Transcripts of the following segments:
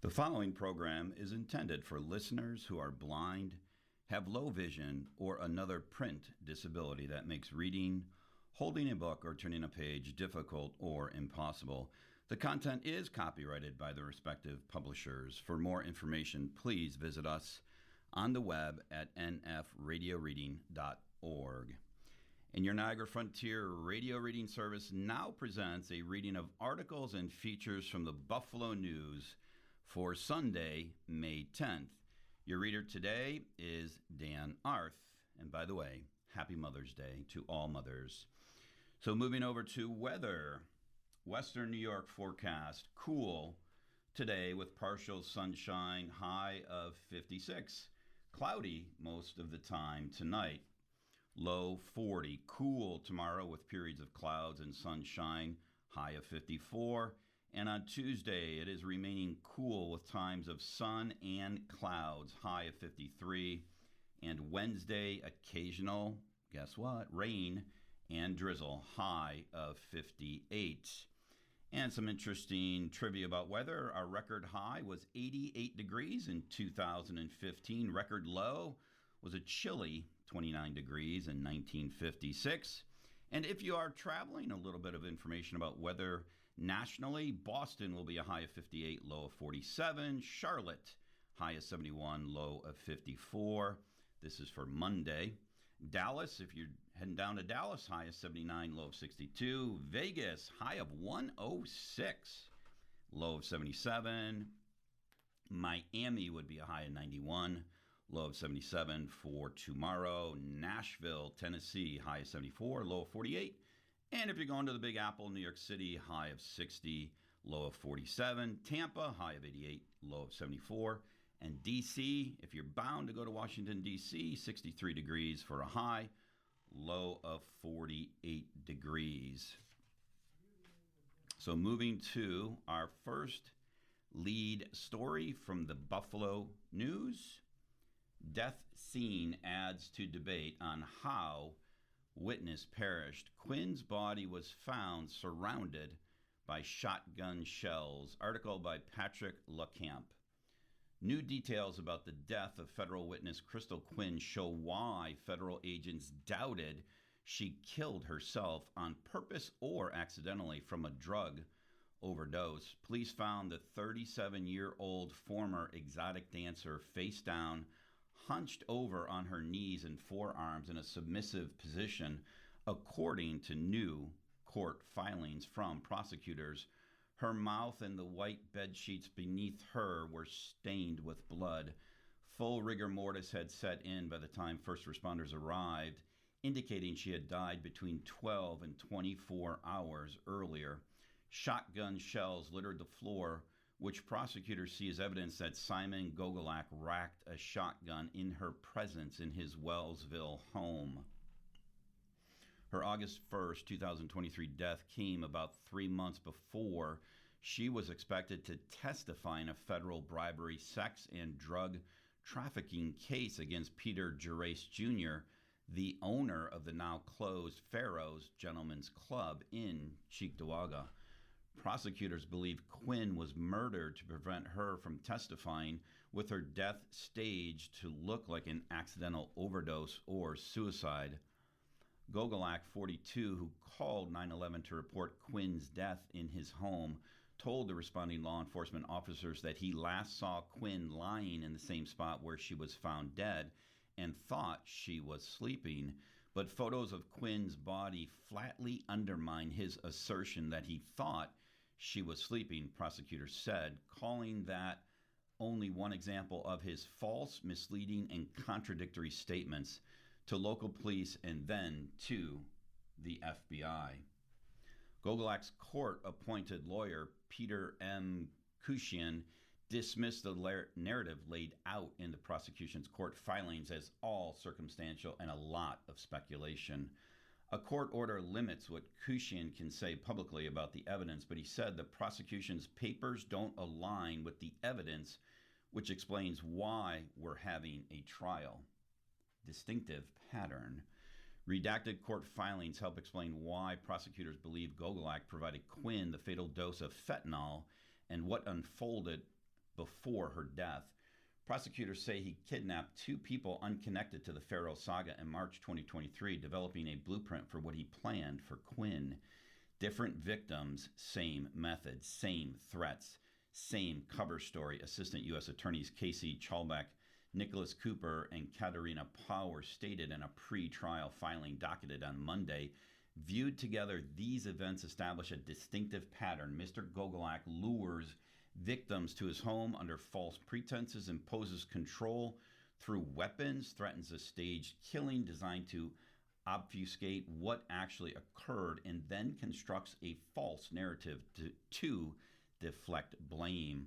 The following program is intended for listeners who are blind, have low vision, or another print disability that makes reading, holding a book, or turning a page difficult or impossible. The content is copyrighted by the respective publishers. For more information, please visit us on the web at nfradioreading.org. And your Niagara Frontier radio reading service now presents a reading of articles and features from the Buffalo News for Sunday, May 10th. Your reader today is Dan Arth. And by the way, happy Mother's Day to all mothers. So moving over to weather. Western New York forecast, cool today with partial sunshine, high of 56. Cloudy most of the time tonight, low 40. Cool tomorrow with periods of clouds and sunshine, high of 54. And on Tuesday, it is remaining cool with times of sun and clouds, high of 53. And Wednesday, occasional, guess what, rain and drizzle, high of 58. And some interesting trivia about weather. Our record high was 88 degrees in 2015. Record low was a chilly 29 degrees in 1956. And if you are traveling, a little bit of information about weather nationally. Boston will be a high of 58, low of 47. Charlotte, high of 71, low of 54. This is for Monday. Dallas, if you're heading down to Dallas, high of 79, low of 62. Vegas, high of 106, low of 77. Miami would be a high of 91. Low of 77 for tomorrow. Nashville, Tennessee, high of 74, low of 48. And if you're going to the Big Apple, New York City, high of 60, low of 47. Tampa, high of 88, low of 74. And D.C., if you're bound to go to Washington, D.C., 63 degrees for a high, low of 48 degrees. So moving to our first lead story from the Buffalo News. Death scene adds to debate on how witness perished. Quinn's body was found surrounded by shotgun shells. Article by Patrick LeCamp. New details about the death of federal witness Crystal Quinn show why federal agents doubted she killed herself on purpose or accidentally from a drug overdose. Police found the 37-year-old former exotic dancer face down, hunched over on her knees and forearms in a submissive position, according to new court filings from prosecutors. Her mouth and the white bed sheets beneath her were stained with blood. Full rigor mortis had set in by the time first responders arrived, indicating she had died between 12 and 24 hours earlier. Shotgun shells littered the floor, which prosecutors see as evidence that Simon Gogolak racked a shotgun in her presence in his Wellsville home. Her August 1st, 2023 death came about 3 months before she was expected to testify in a federal bribery, sex, and drug trafficking case against Peter Gerace Jr., the owner of the now closed Pharaoh's Gentlemen's Club in Cheektowaga. Prosecutors believe Quinn was murdered to prevent her from testifying, with her death staged to look like an accidental overdose or suicide. Gogolak, 42, who called 911 to report Quinn's death in his home, told the responding law enforcement officers that he last saw Quinn lying in the same spot where she was found dead and thought she was sleeping. But photos of Quinn's body flatly undermine his assertion that he thought she was sleeping, prosecutors said, calling that only one example of his false, misleading, and contradictory statements to local police and then to the FBI. Gogolak's court-appointed lawyer, Peter M. Kushian, dismissed the narrative laid out in the prosecution's court filings as all circumstantial and a lot of speculation. A court order limits what Kushian can say publicly about the evidence, but he said the prosecution's papers don't align with the evidence, which explains why we're having a trial. Distinctive pattern. Redacted court filings help explain why prosecutors believe Gogolak provided Quinn the fatal dose of fentanyl and what unfolded before her death. Prosecutors say he kidnapped two people unconnected to the Farrow saga in March 2023, developing a blueprint for what he planned for Quinn. Different victims, same methods, same threats, same cover story. Assistant U.S. Attorneys Casey Chalbeck, Nicholas Cooper, and Katerina Power stated in a pre-trial filing docketed on Monday. Viewed together, these events establish a distinctive pattern. Mr. Gogolak lures victims to his home under false pretenses, imposes control through weapons, threatens a staged killing designed to obfuscate what actually occurred, and then constructs a false narrative to deflect blame.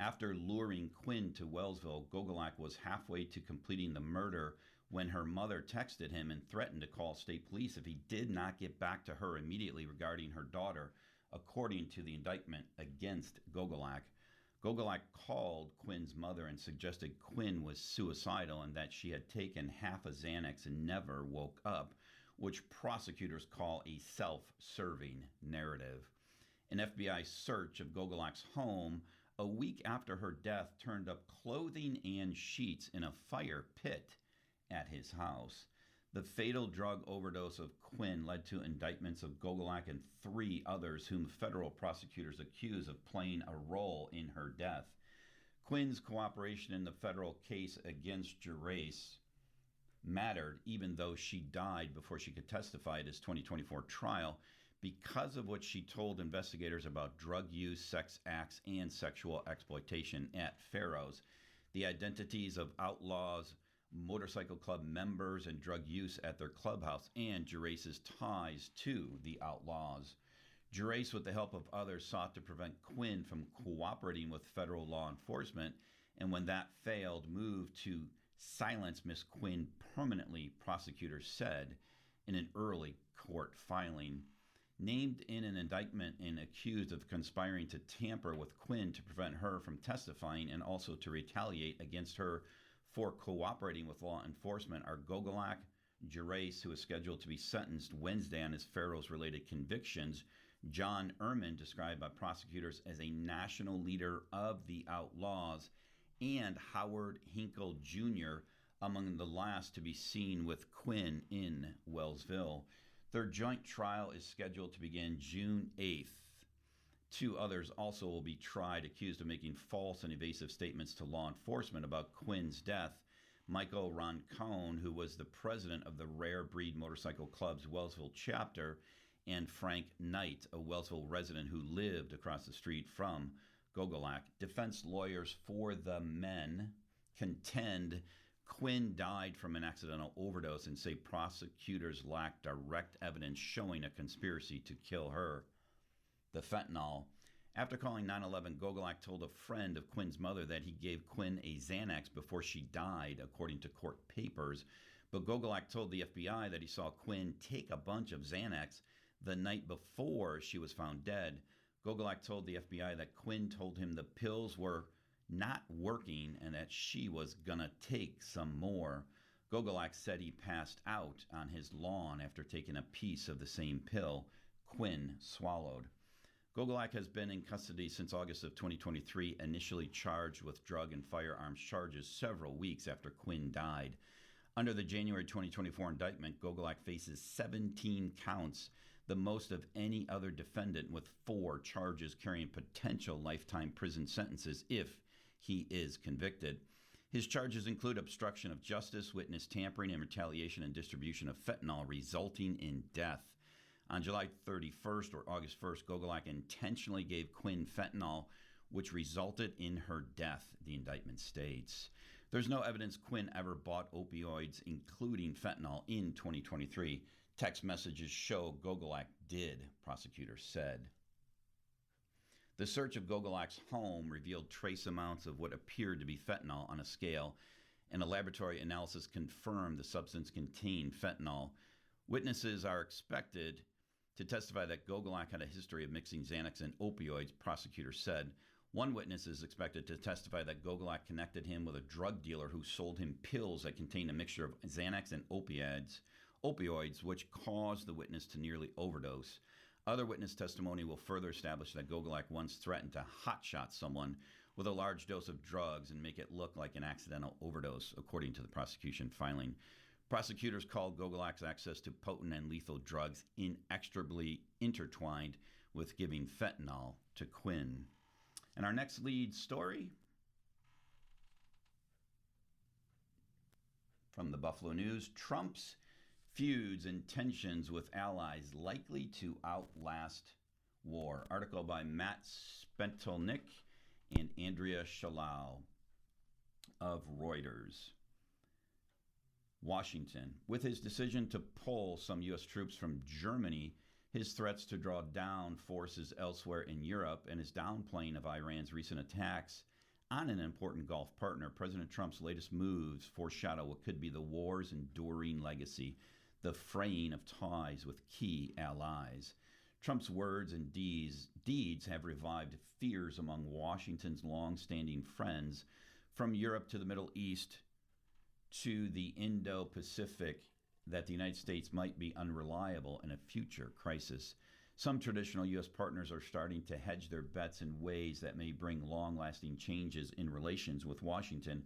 After luring Quinn to Wellsville, Gogolak was halfway to completing the murder when her mother texted him and threatened to call state police if he did not get back to her immediately regarding her daughter, according to the indictment against Gogolak. Gogolak called Quinn's mother and suggested Quinn was suicidal and that she had taken half a Xanax and never woke up, which prosecutors call a self-serving narrative. An FBI search of Gogolak's home a week after her death turned up clothing and sheets in a fire pit at his house. The fatal drug overdose of Quinn led to indictments of Gogolak and three others whom federal prosecutors accuse of playing a role in her death. Quinn's cooperation in the federal case against Gerace mattered, even though she died before she could testify at his 2024 trial, because of what she told investigators about drug use, sex acts, and sexual exploitation at Farrow's. The identities of outlaws, motorcycle club members, and drug use at their clubhouse, and Gerace's ties to the outlaws. Gerace, with the help of others, sought to prevent Quinn from cooperating with federal law enforcement, and when that failed, moved to silence Miss Quinn permanently, prosecutors said in an early court filing. Named in an indictment and accused of conspiring to tamper with Quinn to prevent her from testifying and also to retaliate against her for cooperating with law enforcement are Gogolak, Gerace, who is scheduled to be sentenced Wednesday on his Farrows-related convictions, John Ehrman, described by prosecutors as a national leader of the outlaws, and Howard Hinkle Jr., among the last to be seen with Quinn in Wellsville. Their joint trial is scheduled to begin June 8th. Two others also will be tried, accused of making false and evasive statements to law enforcement about Quinn's death. Michael Roncone, who was the president of the Rare Breed Motorcycle Club's Wellsville chapter, and Frank Knight, a Wellsville resident who lived across the street from Gogolak. Defense lawyers for the men contend Quinn died from an accidental overdose and say prosecutors lack direct evidence showing a conspiracy to kill her. The fentanyl. After calling 911, Gogolak told a friend of Quinn's mother that he gave Quinn a Xanax before she died, according to court papers. But Gogolak told the FBI that he saw Quinn take a bunch of Xanax the night before she was found dead. Gogolak told the FBI that Quinn told him the pills were not working and that she was gonna take some more. Gogolak said he passed out on his lawn after taking a piece of the same pill Quinn swallowed. Gogolak has been in custody since August of 2023, initially charged with drug and firearms charges several weeks after Quinn died. Under the January 2024 indictment, Gogolak faces 17 counts, the most of any other defendant, with 4 charges carrying potential lifetime prison sentences if he is convicted. His charges include obstruction of justice, witness tampering, and retaliation and distribution of fentanyl resulting in death. On July 31st or August 1st, Gogolak intentionally gave Quinn fentanyl, which resulted in her death, the indictment states. There's no evidence Quinn ever bought opioids, including fentanyl, in 2023. Text messages show Gogolak did, prosecutors said. The search of Gogolak's home revealed trace amounts of what appeared to be fentanyl on a scale, and a laboratory analysis confirmed the substance contained fentanyl. Witnesses are expected to testify that Gogolak had a history of mixing Xanax and opioids, prosecutors said. One witness is expected to testify that Gogolak connected him with a drug dealer who sold him pills that contained a mixture of Xanax and opioids, which caused the witness to nearly overdose. Other witness testimony will further establish that Gogolak once threatened to hotshot someone with a large dose of drugs and make it look like an accidental overdose, according to the prosecution filing. Prosecutors called Gogolak's access to potent and lethal drugs inextricably intertwined with giving fentanyl to Quinn. And our next lead story from the Buffalo News: Trump's feuds and tensions with allies likely to outlast war. Article by Matt Spentelnik and Andrea Shalal of Reuters. Washington. With his decision to pull some U.S. troops from Germany, his threats to draw down forces elsewhere in Europe, and his downplaying of Iran's recent attacks on an important Gulf partner, President Trump's latest moves foreshadow what could be the war's enduring legacy, the fraying of ties with key allies. Trump's words and deeds have revived fears among Washington's long-standing friends, from Europe to the Middle East to the Indo-Pacific, that the United States might be unreliable in a future crisis. Some traditional U.S. partners are starting to hedge their bets in ways that may bring long-lasting changes in relations with Washington,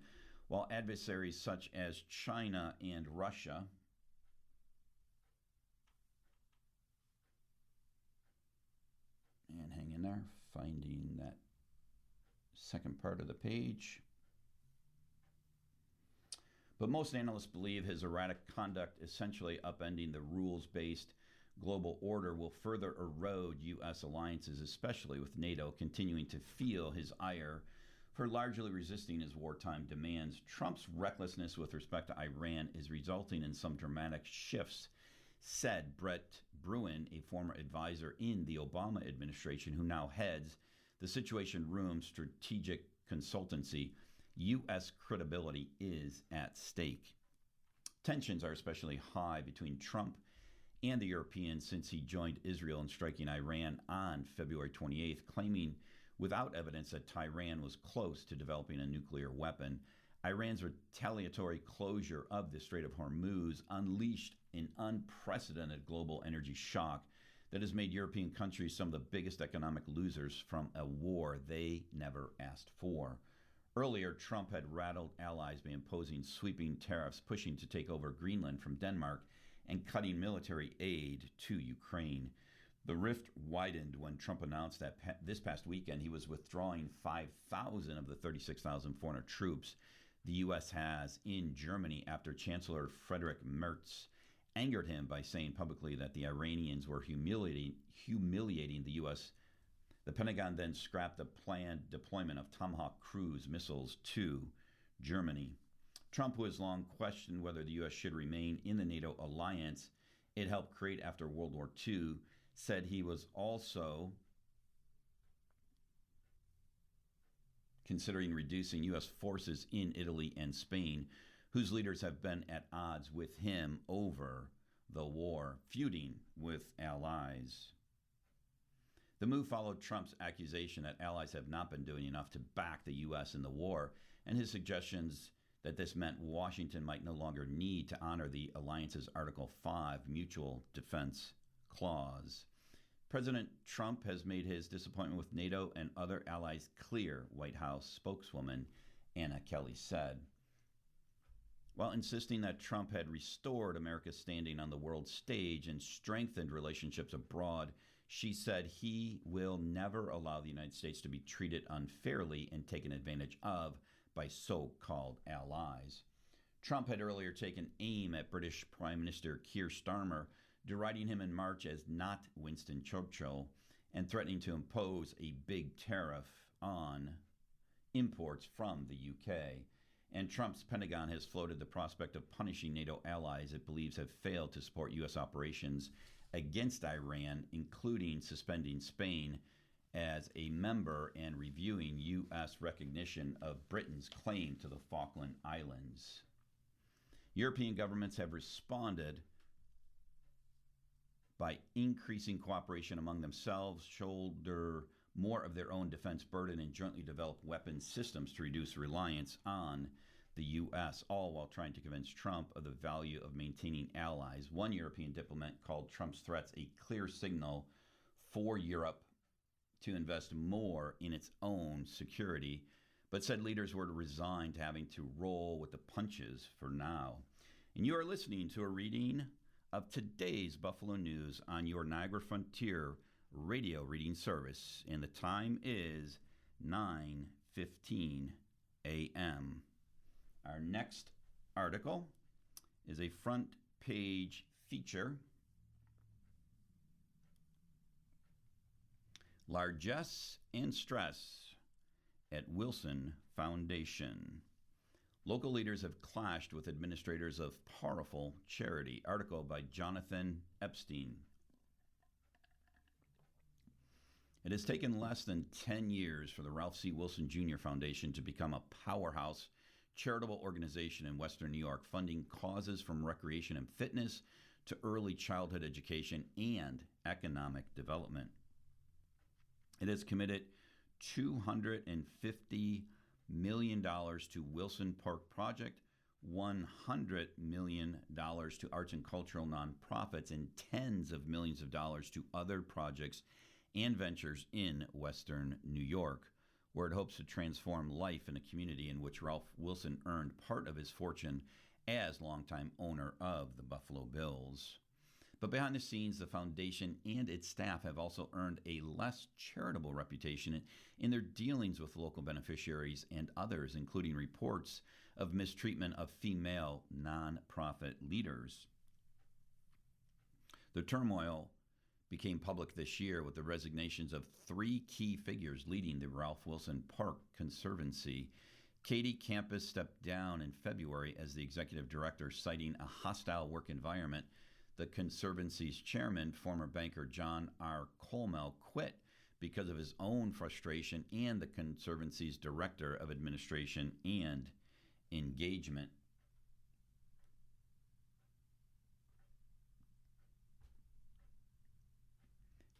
while adversaries such as China and Russia and hang in there, finding that second part of the page. But most analysts believe his erratic conduct, essentially upending the rules-based global order, will further erode U.S. alliances, especially with NATO continuing to feel his ire for largely resisting his wartime demands. Trump's recklessness with respect to Iran is resulting in some dramatic shifts, said Brett Bruen, a former advisor in the Obama administration who now heads the Situation Room strategic consultancy. U.S. credibility is at stake. Tensions are especially high between Trump and the Europeans since he joined Israel in striking Iran on February 28th, claiming without evidence that Tehran was close to developing a nuclear weapon. Iran's retaliatory closure of the Strait of Hormuz unleashed an unprecedented global energy shock that has made European countries some of the biggest economic losers from a war they never asked for. Earlier, Trump had rattled allies by imposing sweeping tariffs, pushing to take over Greenland from Denmark, and cutting military aid to Ukraine. The rift widened when Trump announced that this past weekend he was withdrawing 5,000 of the 36,400 troops the U.S. has in Germany after Chancellor Friedrich Merz angered him by saying publicly that the Iranians were humiliating the U.S. The Pentagon then scrapped the planned deployment of Tomahawk cruise missiles to Germany. Trump, who has long questioned whether the U.S. should remain in the NATO alliance it helped create after World War II, said he was also considering reducing U.S. forces in Italy and Spain, whose leaders have been at odds with him over the war, feuding with allies. The move followed Trump's accusation that allies have not been doing enough to back the U.S. in the war, and his suggestions that this meant Washington might no longer need to honor the alliance's Article 5 mutual defense clause. President Trump has made his disappointment with NATO and other allies clear, White House spokeswoman Anna Kelly said. While insisting that Trump had restored America's standing on the world stage and strengthened relationships abroad, she said he will never allow the United States to be treated unfairly and taken advantage of by so-called allies. Trump had earlier taken aim at British Prime Minister Keir Starmer, deriding him in March as not Winston Churchill and threatening to impose a big tariff on imports from the UK. And Trump's Pentagon has floated the prospect of punishing NATO allies it believes have failed to support U.S. operations against Iran, including suspending Spain as a member and reviewing U.S. recognition of Britain's claim to the Falkland Islands. European governments have responded by increasing cooperation among themselves, shoulder more of their own defense burden, and jointly develop weapons systems to reduce reliance on the U.S., all while trying to convince Trump of the value of maintaining allies. One European diplomat called Trump's threats a clear signal for Europe to invest more in its own security, but said leaders were resigned to having to roll with the punches for now. And you are listening to a reading of today's Buffalo News on your Niagara Frontier radio reading service, and the time is 9:15 a.m. Our next article is a front page feature. Largesse and Stress at Wilson Foundation. Local leaders have clashed with administrators of powerful charity. Article by Jonathan Epstein. It has taken less than 10 years for the Ralph C. Wilson Jr. Foundation to become a powerhouse charitable organization in Western New York, funding causes from recreation and fitness to early childhood education and economic development. It has committed $250 million to Wilson Park Project, $100 million to arts and cultural nonprofits, and tens of millions of dollars to other projects and ventures in Western New York, where it hopes to transform life in a community in which Ralph Wilson earned part of his fortune as longtime owner of the Buffalo Bills. But behind the scenes, the foundation and its staff have also earned a less charitable reputation in their dealings with local beneficiaries and others, including reports of mistreatment of female nonprofit leaders. The turmoil became public this year with the resignations of three key figures leading the Ralph Wilson Park Conservancy. Katie Campus stepped down in February as the executive director, citing a hostile work environment. The Conservancy's chairman, former banker John R. Colmel, quit because of his own frustration, and the Conservancy's director of administration and engagement.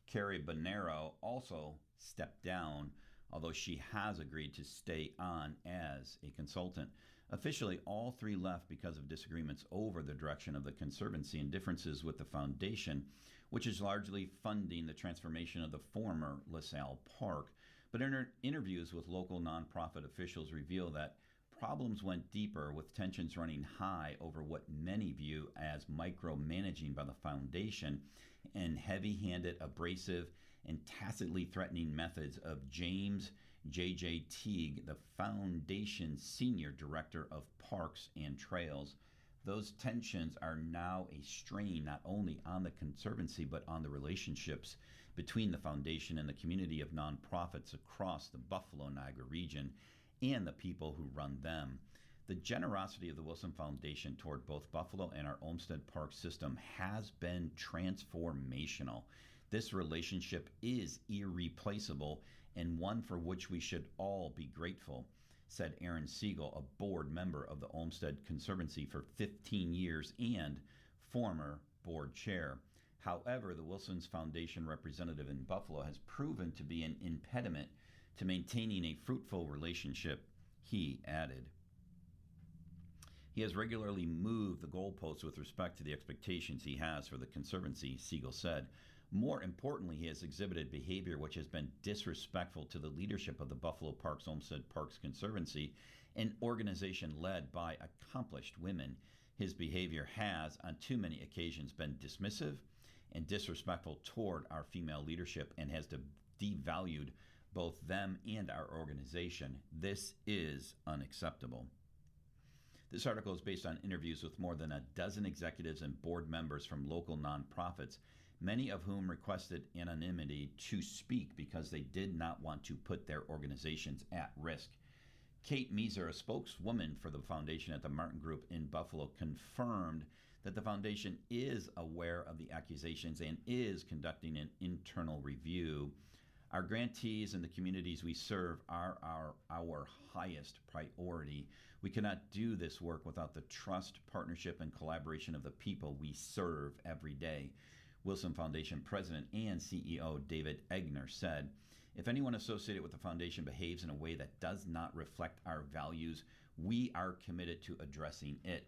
Carrie Bonero also stepped down, although she has agreed to stay on as a consultant. Officially, all three left because of disagreements over the direction of the Conservancy and differences with the foundation, which is largely funding the transformation of the former LaSalle Park. But interviews with local nonprofit officials reveal that problems went deeper, with tensions running high over what many view as micromanaging by the foundation and heavy-handed, abrasive, and tacitly threatening methods of James J.J. Teague, the Foundation's Senior Director of Parks and Trails. Those tensions are now a strain not only on the Conservancy, but on the relationships between the Foundation and the community of nonprofits across the Buffalo-Niagara region and the people who run them. The generosity of the Wilson Foundation toward both Buffalo and our Olmsted Park system has been transformational. This relationship is irreplaceable and one for which we should all be grateful, said Aaron Siegel, a board member of the Olmsted Conservancy for 15 years and former board chair. However, the Wilson's Foundation representative in Buffalo has proven to be an impediment to maintaining a fruitful relationship, he added. He has regularly moved the goalposts with respect to the expectations he has for the Conservancy, Siegel said. More importantly, he has exhibited behavior which has been disrespectful to the leadership of the Buffalo Parks Olmsted Parks Conservancy, an organization led by accomplished women. His behavior has, on too many occasions, been dismissive and disrespectful toward our female leadership and has devalued both them and our organization. This is unacceptable. This article is based on interviews with more than a dozen executives and board members from local nonprofits, many of whom requested anonymity to speak because they did not want to put their organizations at risk. Kate Meeser, a spokeswoman for the foundation at the Martin Group in Buffalo, confirmed that the foundation is aware of the accusations and is conducting an internal review. Our grantees and the communities we serve are our highest priority. We cannot do this work without the trust, partnership, and collaboration of the people we serve every day, Wilson Foundation President and CEO David Egner said. If anyone associated with the foundation behaves in a way that does not reflect our values, we are committed to addressing it.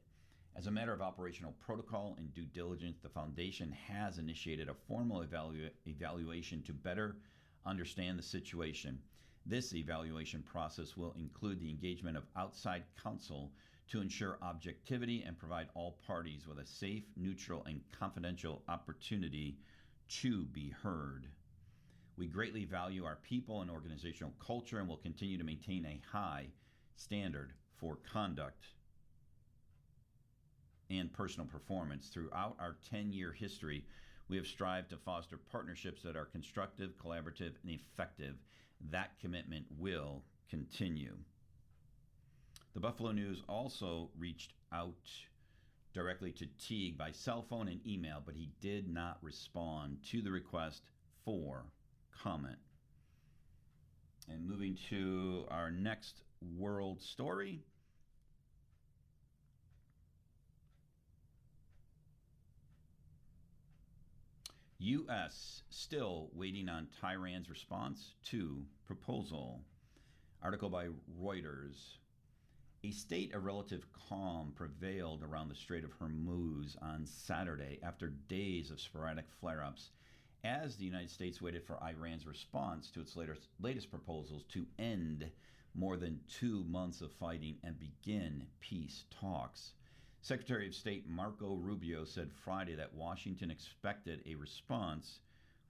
As a matter of operational protocol and due diligence, the foundation has initiated a formal evaluation to better understand the situation. This evaluation process will include the engagement of outside counsel to ensure objectivity and provide all parties with a safe, neutral, and confidential opportunity to be heard. We greatly value our people and organizational culture and will continue to maintain a high standard for conduct and personal performance. Throughout our 10-year history, we have strived to foster partnerships that are constructive, collaborative, and effective. That commitment will continue. The Buffalo News also reached out directly to Teague by cell phone and email, but he did not respond to the request for comment. And moving to our next world story. U.S. still waiting on Tehran's response to proposal. Article by Reuters. A state of relative calm prevailed around the Strait of Hormuz on Saturday after days of sporadic flare-ups as the United States waited for Iran's response to its latest proposals to end more than 2 months of fighting and begin peace talks. Secretary of State Marco Rubio said Friday that Washington expected a response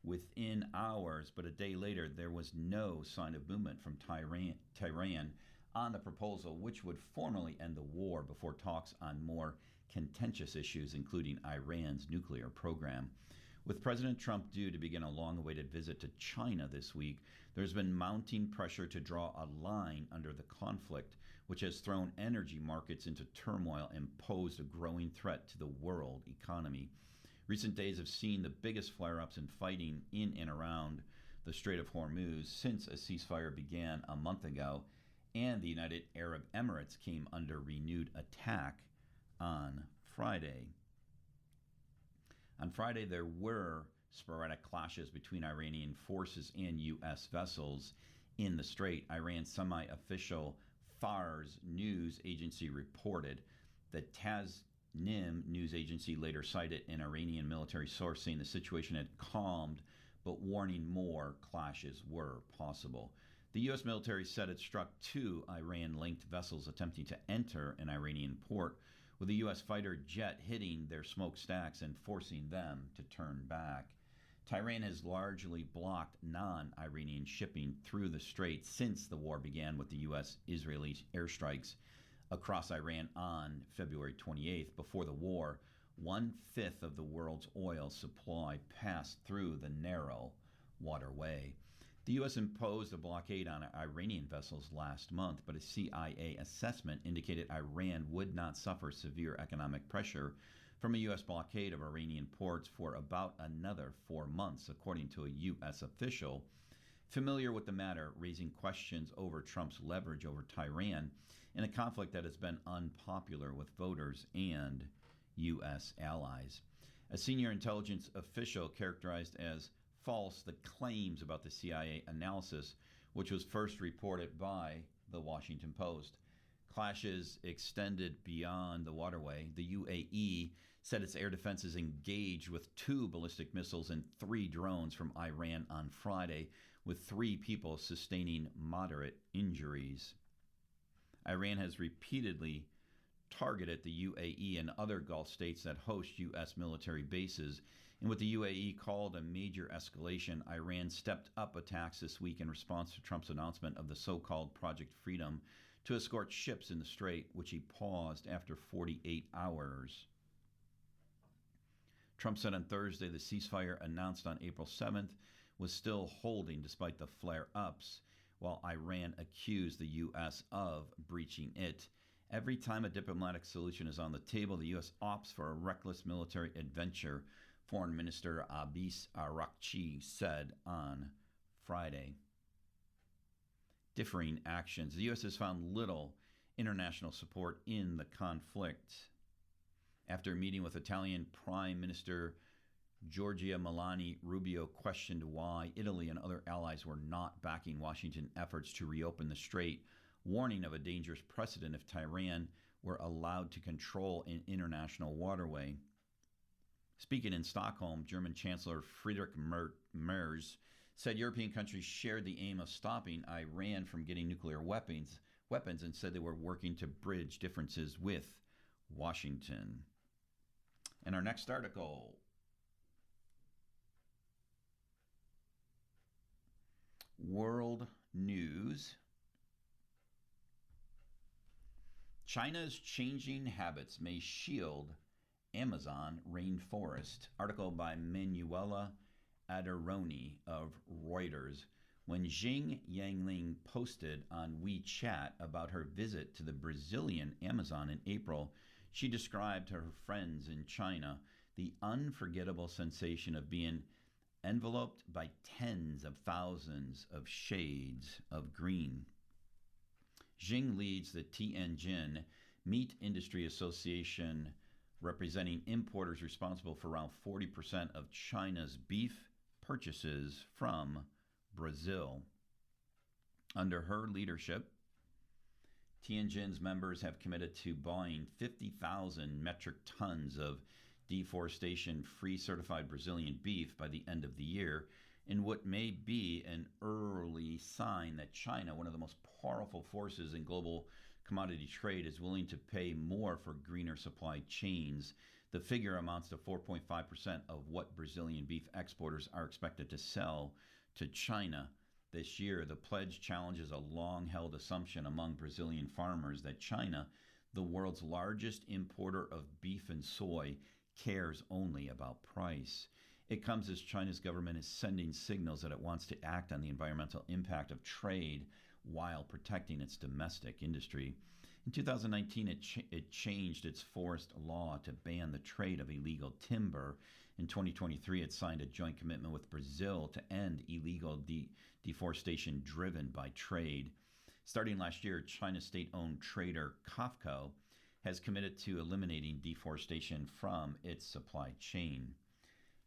within hours, but a day later there was no sign of movement from Tehran on the proposal, which would formally end the war before talks on more contentious issues, including Iran's nuclear program. With President Trump due to begin a long-awaited visit to China this week, there's been mounting pressure to draw a line under the conflict, which has thrown energy markets into turmoil and posed a growing threat to the world economy. Recent days have seen the biggest flare-ups in fighting in and around the Strait of Hormuz since a ceasefire began a month ago, and the United Arab Emirates came under renewed attack on Friday. On Friday, there were sporadic clashes between Iranian forces and U.S. vessels in the strait. Iran's semi-official Fars news agency reported. The Tasnim news agency later cited an Iranian military source saying the situation had calmed, but warning more clashes were possible. The U.S. military said it struck 2 Iran-linked vessels attempting to enter an Iranian port, with a U.S. fighter jet hitting their smokestacks and forcing them to turn back. Tehran has largely blocked non-Iranian shipping through the strait since the war began with the U.S.-Israeli airstrikes across Iran on February 28th. Before the war, 1/5 of the world's oil supply passed through the narrow waterway. The U.S. imposed a blockade on Iranian vessels last month, but a CIA assessment indicated Iran would not suffer severe economic pressure from a U.S. blockade of Iranian ports for about another 4 months, according to a U.S. official familiar with the matter, raising questions over Trump's leverage over Tehran in a conflict that has been unpopular with voters and U.S. allies. A senior intelligence official characterized as false the claims about the CIA analysis, which was first reported by the Washington Post. Clashes extended beyond the waterway. The UAE said its air defenses engaged with 2 ballistic missiles and 3 drones from Iran on Friday, with 3 people sustaining moderate injuries. Iran has repeatedly targeted the UAE and other Gulf states that host U.S. military bases. And what the UAE called a major escalation, Iran stepped up attacks this week in response to Trump's announcement of the so-called Project Freedom to escort ships in the strait, which he paused after 48 hours. Trump said on Thursday the ceasefire announced on April 7th was still holding despite the flare-ups, while Iran accused the U.S. of breaching it. Every time a diplomatic solution is on the table, the U.S. opts for a reckless military adventure, Foreign Minister Abbas Araghchi said on Friday. Differing actions. The U.S. has found little international support in the conflict. After meeting with Italian Prime Minister Giorgia Meloni, Rubio questioned why Italy and other allies were not backing Washington efforts to reopen the strait, warning of a dangerous precedent if Tehran were allowed to control an international waterway. Speaking in Stockholm, German Chancellor Friedrich Merz said European countries shared the aim of stopping Iran from getting nuclear weapons and said they were working to bridge differences with Washington. And our next article, World News. China's changing habits may shield Amazon rainforest. Article by Manuela Aderoni of Reuters. When Xing Yangling posted on WeChat about her visit to the Brazilian Amazon in April, she described to her friends in China the unforgettable sensation of being enveloped by tens of thousands of shades of green. Xing leads the Tianjin Meat Industry Association, representing importers responsible for around 40% of China's beef purchases from Brazil. Under her leadership, Tianjin's members have committed to buying 50,000 metric tons of deforestation-free certified Brazilian beef by the end of the year, in what may be an early sign that China, one of the most powerful forces in global commodity trade, is willing to pay more for greener supply chains. The figure amounts to 4.5% of what Brazilian beef exporters are expected to sell to China this year. The pledge challenges a long-held assumption among Brazilian farmers that China, the world's largest importer of beef and soy, cares only about price. It comes as China's government is sending signals that it wants to act on the environmental impact of trade while protecting its domestic industry. In 2019, it changed its forest law to ban the trade of illegal timber. In 2023, it signed a joint commitment with Brazil to end illegal deforestation driven by trade. Starting last year, China's state-owned trader COFCO has committed to eliminating deforestation from its supply chain.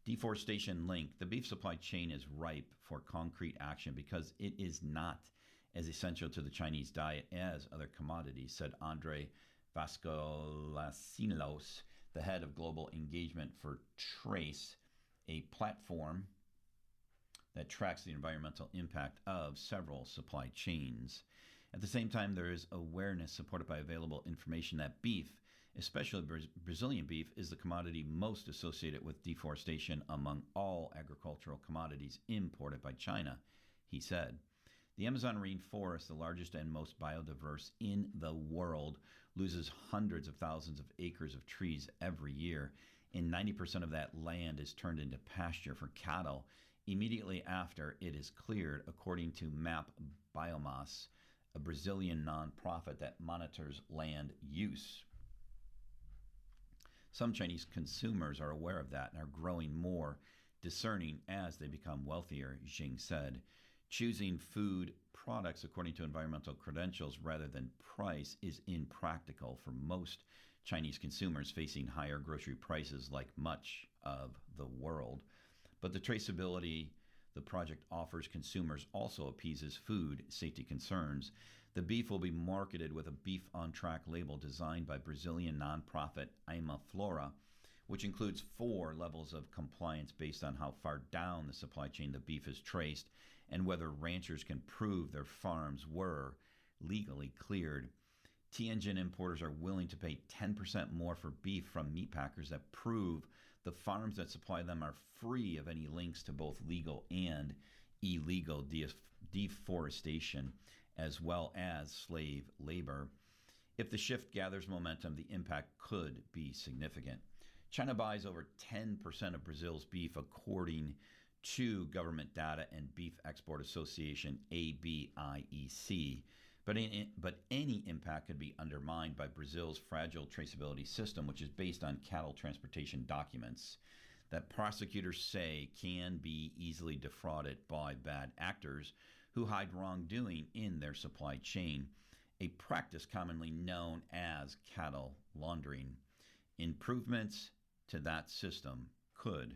Deforestation Link. The beef supply chain is ripe for concrete action because it is not as essential to the Chinese diet as other commodities, said Andre Vasconcelos, the head of global engagement for Trace, a platform that tracks the environmental impact of several supply chains. At the same time, there is awareness supported by available information that beef, especially Brazilian beef, is the commodity most associated with deforestation among all agricultural commodities imported by China, he said. The Amazon rainforest, the largest and most biodiverse in the world, loses hundreds of thousands of acres of trees every year, and 90% of that land is turned into pasture for cattle immediately after it is cleared, according to MAP Biomass, a Brazilian nonprofit that monitors land use. Some Chinese consumers are aware of that and are growing more discerning as they become wealthier, Xing said. Choosing food products according to environmental credentials rather than price is impractical for most Chinese consumers facing higher grocery prices like much of the world. But the traceability the project offers consumers also appeases food safety concerns. The beef will be marketed with a Beef on Track label designed by Brazilian nonprofit Imaflora, which includes 4 levels of compliance based on how far down the supply chain the beef is traced and whether ranchers can prove their farms were legally cleared. Tianjin importers are willing to pay 10% more for beef from meatpackers that prove the farms that supply them are free of any links to both legal and illegal deforestation, as well as slave labor. If the shift gathers momentum, the impact could be significant. China buys over 10% of Brazil's beef, according to government data and Beef Export Association, ABIEC. But any impact could be undermined by Brazil's fragile traceability system, which is based on cattle transportation documents that prosecutors say can be easily defrauded by bad actors who hide wrongdoing in their supply chain, a practice commonly known as cattle laundering. Improvements to that system could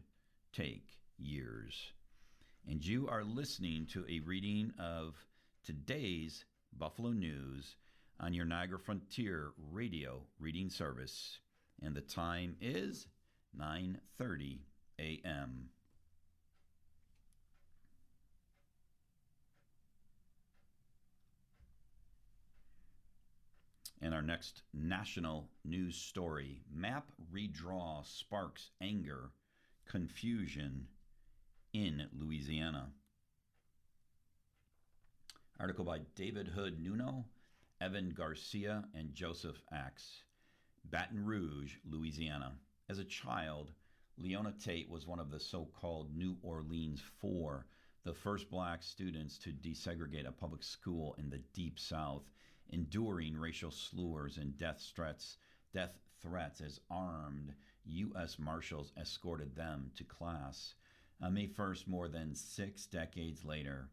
take years. And you are listening to a reading of today's Buffalo News on your Niagara Frontier radio reading service. And the time is 9:30 a.m. our next national news story. Map redraw sparks anger, confusion in Louisiana. Article by David Hood Nuno, Evan Garcia, and Joseph Axe. Baton Rouge, Louisiana. As a child, Leona Tate was one of the so-called New Orleans Four, the first black students to desegregate a public school in the Deep South, enduring racial slurs and death threats as armed U.S. Marshals escorted them to class. On May 1st, more than 6 decades later,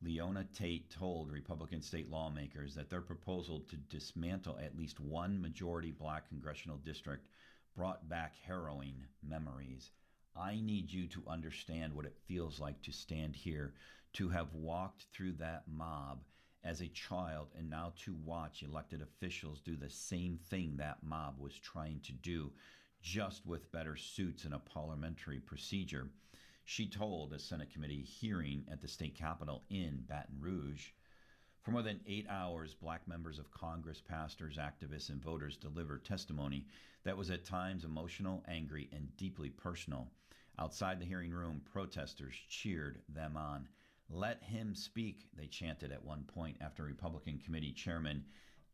Leona Tate told Republican state lawmakers that their proposal to dismantle at least one majority black congressional district brought back harrowing memories. I need you to understand what it feels like to stand here, to have walked through that mob as a child, and now to watch elected officials do the same thing that mob was trying to do, just with better suits and a parliamentary procedure. She told a Senate committee hearing at the state capitol in Baton Rouge. For more than 8 hours, black members of Congress, pastors, activists, and voters delivered testimony that was at times emotional, angry, and deeply personal. Outside the hearing room, protesters cheered them on. "Let him speak," they chanted at one point after Republican Committee Chairman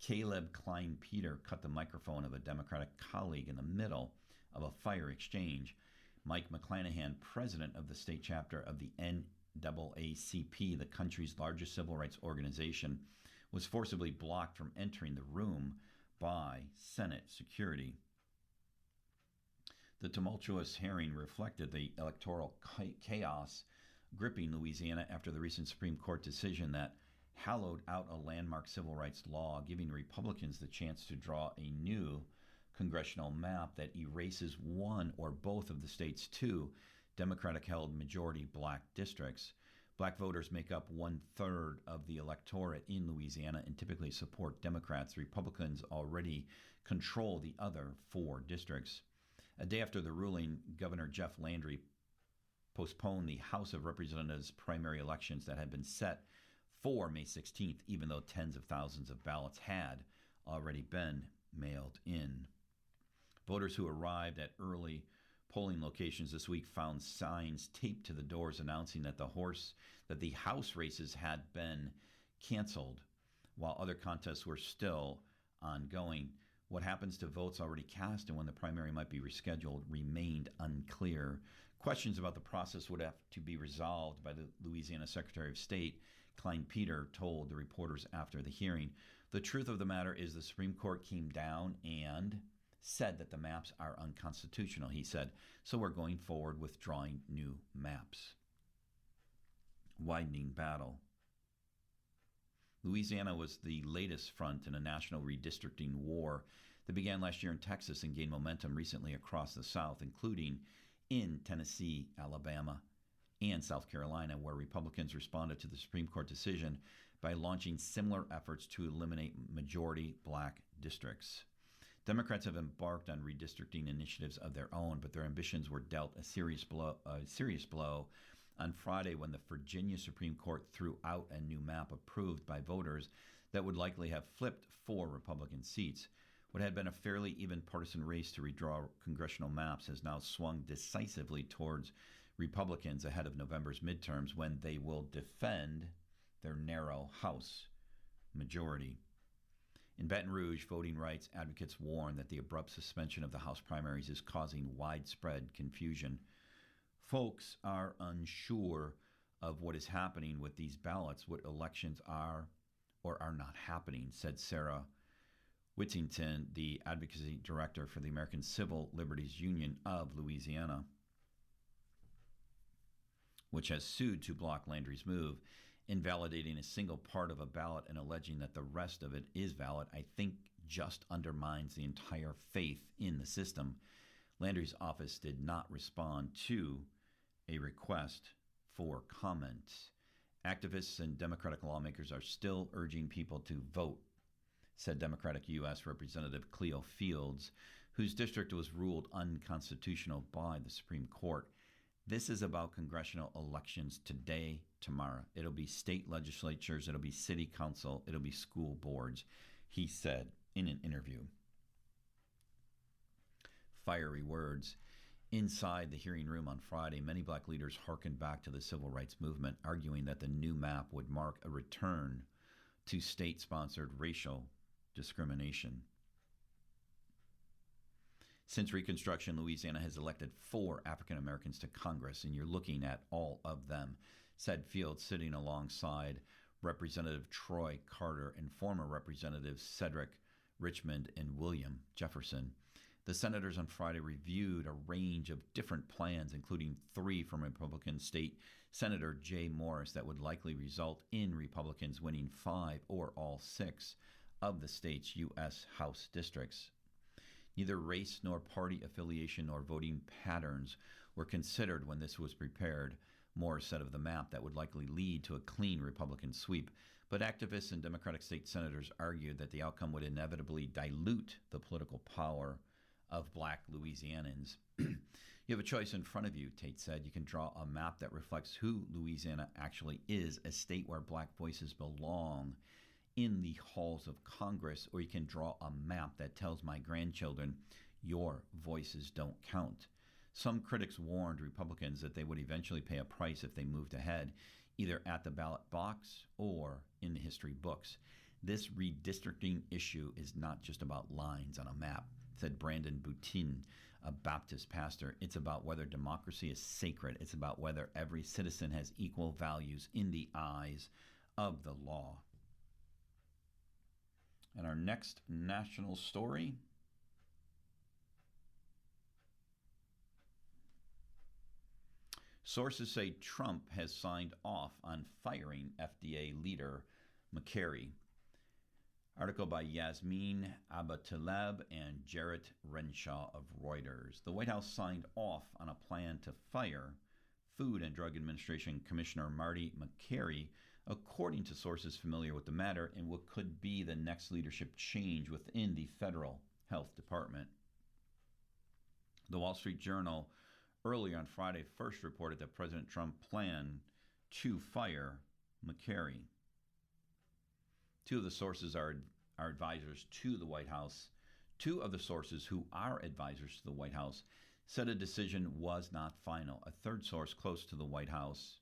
Caleb Klein Peter cut the microphone of a Democratic colleague in the middle of a fire exchange. Mike McClanahan, president of the state chapter of the NAACP, the country's largest civil rights organization, was forcibly blocked from entering the room by Senate security. The tumultuous hearing reflected the electoral chaos gripping Louisiana after the recent Supreme Court decision that hollowed out a landmark civil rights law, giving Republicans the chance to draw a new congressional map that erases one or both of the state's two Democratic-held majority black districts. Black voters make up 1/3 of the electorate in Louisiana and typically support Democrats. Republicans already control the other 4 districts. A day after the ruling, Governor Jeff Landry postponed the House of Representatives primary elections that had been set for May 16th, even though tens of thousands of ballots had already been mailed in. Voters who arrived at early polling locations this week found signs taped to the doors announcing that the House races had been canceled, while other contests were still ongoing. What happens to votes already cast and when the primary might be rescheduled remained unclear. Questions about the process would have to be resolved by the Louisiana Secretary of State. Klein Peter told the reporters after the hearing, "The truth of the matter is the Supreme Court came down and said that the maps are unconstitutional," he said. "So we're going forward with drawing new maps." Widening battle. Louisiana was the latest front in a national redistricting war that began last year in Texas and gained momentum recently across the South, including in Tennessee, Alabama, and South Carolina, where Republicans responded to the Supreme Court decision by launching similar efforts to eliminate majority black districts. Democrats have embarked on redistricting initiatives of their own, but their ambitions were dealt a serious blow on Friday when the Virginia Supreme Court threw out a new map approved by voters that would likely have flipped 4 Republican seats. What had been a fairly even partisan race to redraw congressional maps has now swung decisively towards Republicans ahead of November's midterms, when they will defend their narrow House majority. In Baton Rouge, voting rights advocates warn that the abrupt suspension of the House primaries is causing widespread confusion. Folks are unsure of what is happening with these ballots, what elections are or are not happening, said Sarah Whittington, the advocacy director for the American Civil Liberties Union of Louisiana, which has sued to block Landry's move, invalidating a single part of a ballot and alleging that the rest of it is valid, I think just undermines the entire faith in the system. Landry's office did not respond to a request for comment. Activists and Democratic lawmakers are still urging people to vote, said Democratic U.S. Representative Cleo Fields, whose district was ruled unconstitutional by the Supreme Court. This is about congressional elections today, tomorrow. It'll be state legislatures, it'll be city council, it'll be school boards, he said in an interview. Fiery words. Inside the hearing room on Friday, many black leaders hearkened back to the civil rights movement, arguing that the new map would mark a return to state-sponsored racial discrimination. Since Reconstruction, Louisiana has elected 4 African Americans to Congress, and you're looking at all of them, said Fields, sitting alongside Representative Troy Carter and former Representatives Cedric Richmond and William Jefferson. The senators on Friday reviewed a range of different plans, including 3 from Republican State Senator Jay Morris, that would likely result in Republicans winning 5 or all 6 of the state's U.S. House districts. Neither race nor party affiliation nor voting patterns were considered when this was prepared, Morris said of the map that would likely lead to a clean Republican sweep. But activists and Democratic state senators argued that the outcome would inevitably dilute the political power of black Louisianans. You have a choice in front of you, Tate said. You can draw a map that reflects who Louisiana actually is, a state where black voices belong in the halls of Congress, or you can draw a map that tells my grandchildren your voices don't count. Some critics warned Republicans that they would eventually pay a price if they moved ahead, either at the ballot box or in the history books. This redistricting issue is not just about lines on a map, said Brandon Boutin, a Baptist pastor. It's about whether democracy is sacred. It's about whether every citizen has equal values in the eyes of the law. And our next national story. Sources say Trump has signed off on firing FDA leader McCarry. Article by Yasmin Abataleb and Jarrett Renshaw of Reuters. The White House signed off on a plan to fire Food and Drug Administration Commissioner Marty McCarry, according to sources familiar with the matter, in what could be the next leadership change within the federal health department. The Wall Street Journal earlier on Friday first reported that President Trump planned to fire McCarry. 2 of the sources are advisors to the White House. 2 of the sources who are advisors to the White House said a decision was not final. A 3rd source close to the White House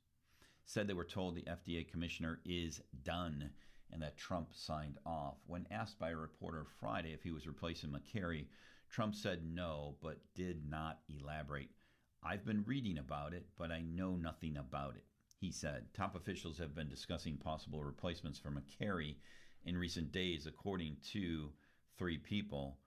said they were told the FDA commissioner is done and that Trump signed off. When asked by a reporter Friday if he was replacing McCarry, Trump said no, but did not elaborate. I've been reading about it, but I know nothing about it, he said. Top officials have been discussing possible replacements for McCarry in recent days, according to 3 people,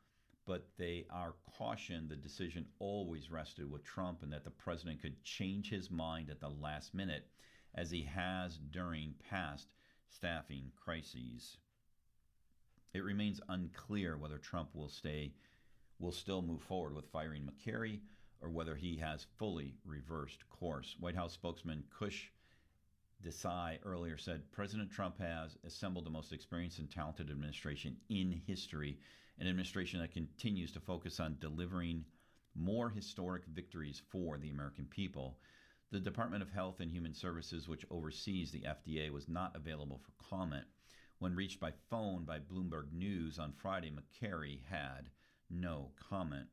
but they are cautioned the decision always rested with Trump and that the president could change his mind at the last minute, as he has during past staffing crises. It remains unclear whether Trump will still move forward with firing McCarry or whether he has fully reversed course. White House spokesman Kush Desai earlier said President Trump has assembled the most experienced and talented administration in history, an administration that continues to focus on delivering more historic victories for the American people. The Department of Health and Human Services, which oversees the FDA, was not available for comment. When reached by phone by Bloomberg News on Friday, McCarry had no comment.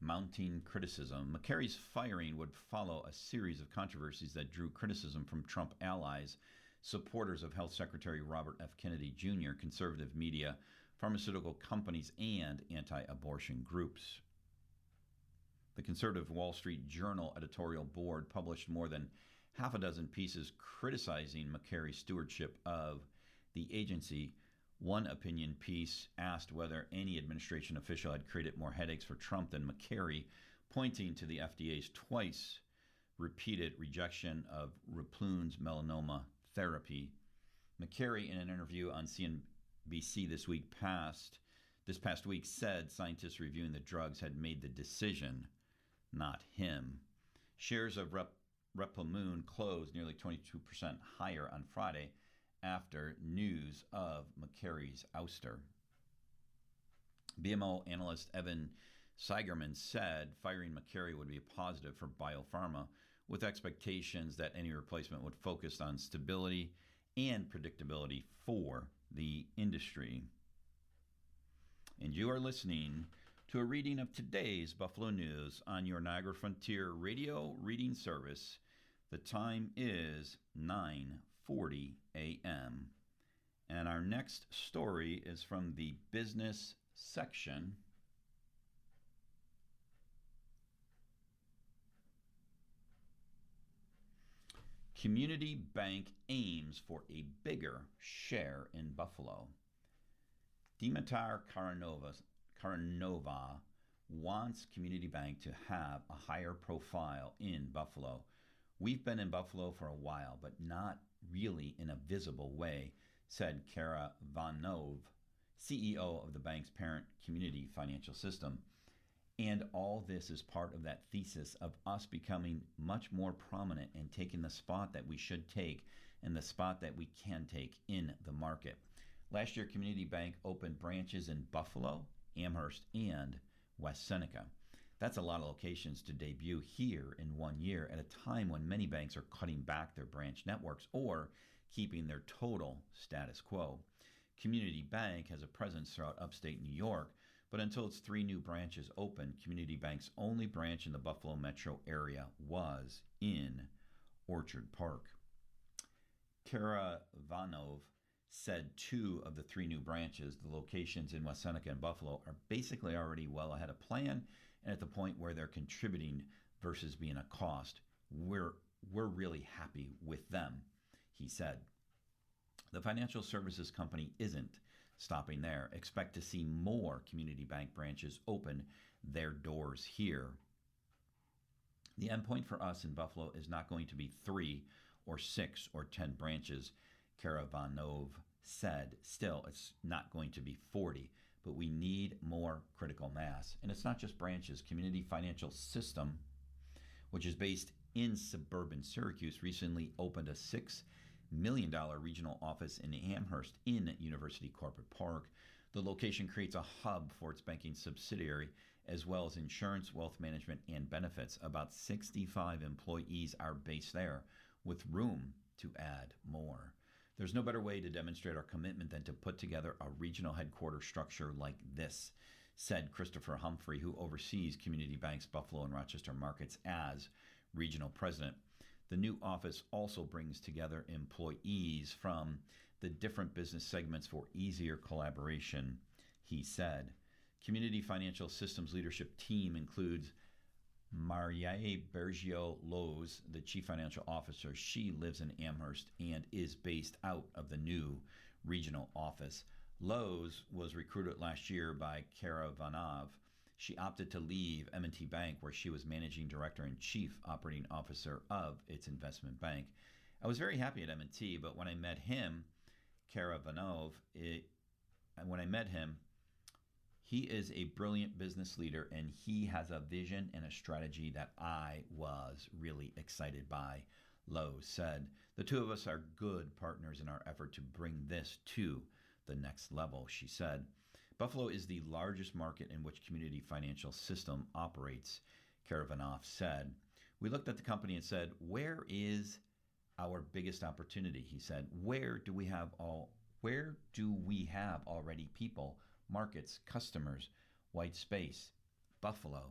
Mounting criticism. McCarry's firing would follow a series of controversies that drew criticism from Trump allies, supporters of Health Secretary Robert F. Kennedy Jr., conservative media, pharmaceutical companies, and anti-abortion groups. The conservative Wall Street Journal editorial board published more than half a dozen pieces criticizing McCarry's stewardship of the agency. One opinion piece asked whether any administration official had created more headaches for Trump than McCarry, pointing to the FDA's twice repeated rejection of Replun's melanoma therapy. McCarry, in an interview on CNBC this past week, said scientists reviewing the drugs had made the decision, not him. Shares of Replun closed nearly 22% higher on Friday after news of McCarry's ouster. BMO analyst Evan Seigerman said firing McCarry would be a positive for biopharma, with expectations that any replacement would focus on stability and predictability for the industry. And you are listening to a reading of today's Buffalo News on your Niagara Frontier radio reading service. The time is 9:40 a.m. And our next story is from the business section. Community Bank aims for a bigger share in Buffalo. Dimitar Karanova wants Community Bank to have a higher profile in Buffalo. We've been in Buffalo for a while, but not really in a visible way, said Kara Vanov, CEO of the bank's parent Community Financial System. And all this is part of that thesis of us becoming much more prominent and taking the spot that we should take and the spot that we can take in the market. Last year, Community Bank opened branches in Buffalo, Amherst, and West Seneca. That's a lot of locations to debut here in 1 year at a time when many banks are cutting back their branch networks or keeping their total status quo. Community Bank has a presence throughout upstate New York, but until its 3 new branches opened, Community Bank's only branch in the Buffalo metro area was in Orchard Park. Kara Vanov said 2 of the 3 new branches, the locations in West Seneca and Buffalo, are basically already well ahead of plan and at the point where they're contributing versus being a cost. We're really happy with them, he said. The financial services company isn't stopping there. Expect to see more Community Bank branches open their doors here. The endpoint for us in Buffalo is not going to be 3 or 6 or 10 branches, Karavanov said. Still, it's not going to be 40, but we need more critical mass. And it's not just branches. Community Financial System, which is based in suburban Syracuse, recently opened a $6 million regional office in Amherst in University Corporate Park. The location creates a hub for its banking subsidiary, as well as insurance, wealth management, and benefits. About 65 employees are based there, with room to add more. There's no better way to demonstrate our commitment than to put together a regional headquarters structure like this, said Christopher Humphrey, who oversees Community Bank's Buffalo and Rochester markets as regional president. The new office also brings together employees from the different business segments for easier collaboration, he said. Community Financial Systems leadership team includes Mariae Bergio Lowe's, the chief financial officer. She lives in Amherst and is based out of the new regional office. Lowe's was recruited last year by Kara Vanov. She opted to leave M&T Bank, where she was managing director and chief operating officer of its investment bank. I was very happy at M&T, but when I met him, Karavanov, he is a brilliant business leader, and he has a vision and a strategy that I was really excited by, Lowe said. The two of us are good partners in our effort to bring this to the next level, she said. Buffalo is the largest market in which Community Financial System operates, Karavanov said. We looked at the company and said, where is our biggest opportunity? He said, where do we have already people, markets, customers, white space? Buffalo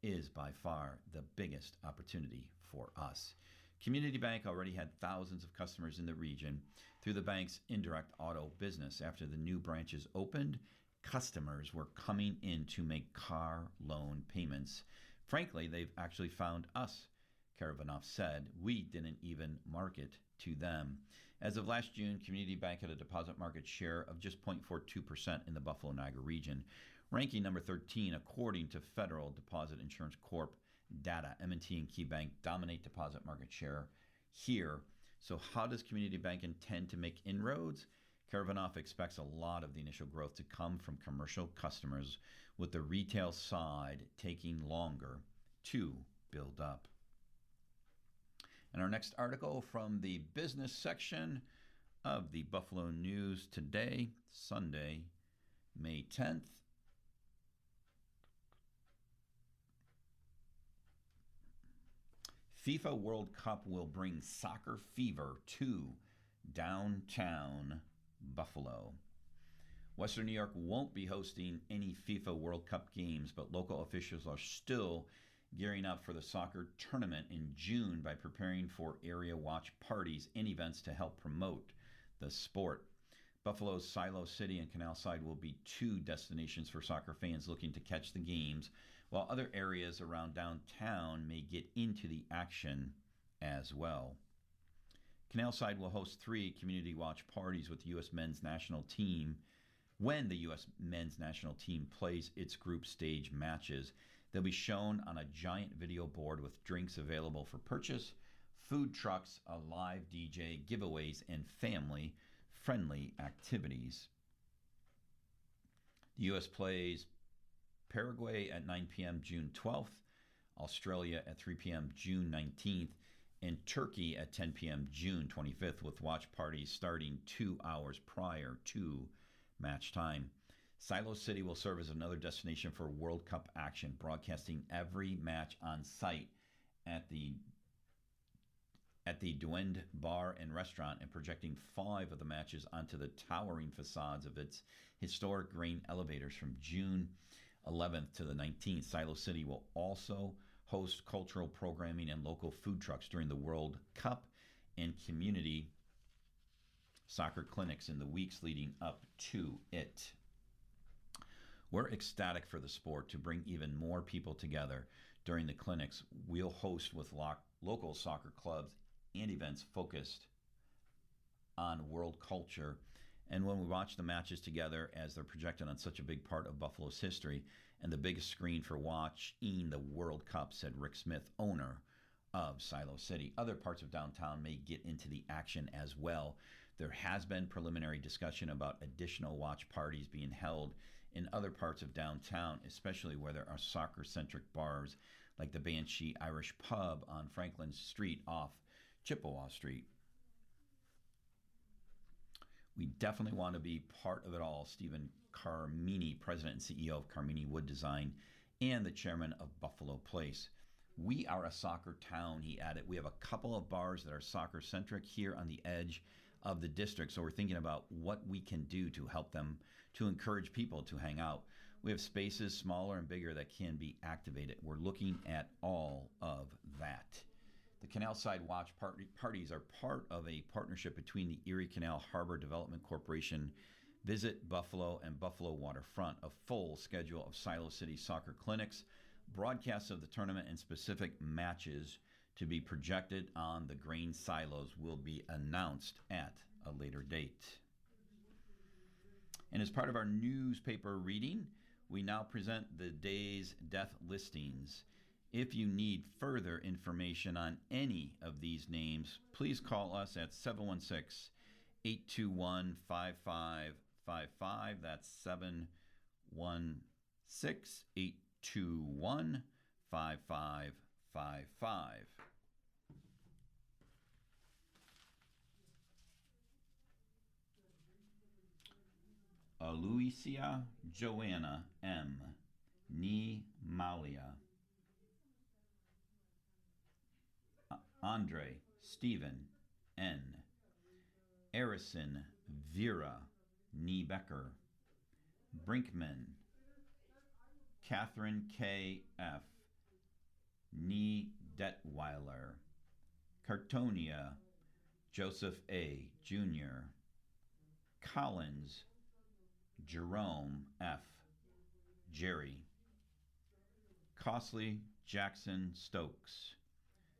is by far the biggest opportunity for us. Community Bank already had thousands of customers in the region through the bank's indirect auto business. After the new branches opened, customers were coming in to make car loan payments. Frankly, they've actually found us, Karavanov said. We didn't even market to them. As of last June, Community Bank had a deposit market share of just 0.42% in the Buffalo-Niagara region, ranking number 13 according to Federal Deposit Insurance Corp data. M&T and KeyBank dominate deposit market share here. So how does Community Bank intend to make inroads? Karavanov expects a lot of the initial growth to come from commercial customers, with the retail side taking longer to build up. And our next article from the business section of the Buffalo News today, Sunday, May 10th. FIFA World Cup will bring soccer fever to downtown Buffalo. Western New York won't be hosting any FIFA World Cup games, but local officials are still gearing up for the soccer tournament in June by preparing for area watch parties and events to help promote the sport. Buffalo's Silo City and Canal Side will be two destinations for soccer fans looking to catch the games, while other areas around downtown may get into the action as well. Canal Side will host 3 community watch parties with the U.S. men's national team when the U.S. men's national team plays its group stage matches. They'll be shown on a giant video board with drinks available for purchase, food trucks, a live DJ, giveaways, and family-friendly activities. The U.S. plays Paraguay at 9 p.m. June 12th, Australia at 3 p.m. June 19th, and Turkey at 10 p.m. June 25th, with watch parties starting 2 hours prior to match time. Silo City will serve as another destination for World Cup action, broadcasting every match on site at the Duend Bar and Restaurant and projecting 5 of the matches onto the towering facades of its historic grain elevators from June 11th to the 19th. Silo City will also host cultural programming and local food trucks during the World Cup and community soccer clinics in the weeks leading up to it. We're ecstatic for the sport to bring even more people together during the clinics we'll host with local soccer clubs and events focused on world culture. And when we watch the matches together as they're projected on such a big part of Buffalo's history and the biggest screen for watching the World Cup, said Rick Smith, owner of Silo City. Other parts of downtown may get into the action as well. There has been preliminary discussion about additional watch parties being held in other parts of downtown, especially where there are soccer-centric bars like the Banshee Irish Pub on Franklin Street off Chippewa Street. We definitely want to be part of it all. Stephen Carmini, president and CEO of Carmini Wood Design and the chairman of Buffalo Place. We are a soccer town, he added. We have a couple of bars that are soccer-centric here on the edge of the district, so we're thinking about what we can do to help them, to encourage people to hang out. We have spaces smaller and bigger that can be activated. We're looking at all of that. The Canal Side Watch parties are part of a partnership between the Erie Canal Harbor Development Corporation, Visit Buffalo, and Buffalo Waterfront. A full schedule of Silo City soccer clinics, broadcasts of the tournament, and specific matches to be projected on the grain silos will be announced at a later date. And as part of our newspaper reading, we now present the day's death listings. If you need further information on any of these names, please call us at 716-821-5555. That's 716-821-5555. Aloysia Joanna M. Ni Malia. Andre Stephen N. Arison Vera Becker. Brinkman Catherine K. F. Detweiler. Cartonia Joseph A. Jr. Collins Jerome F. Jerry. Costley Jackson Stokes.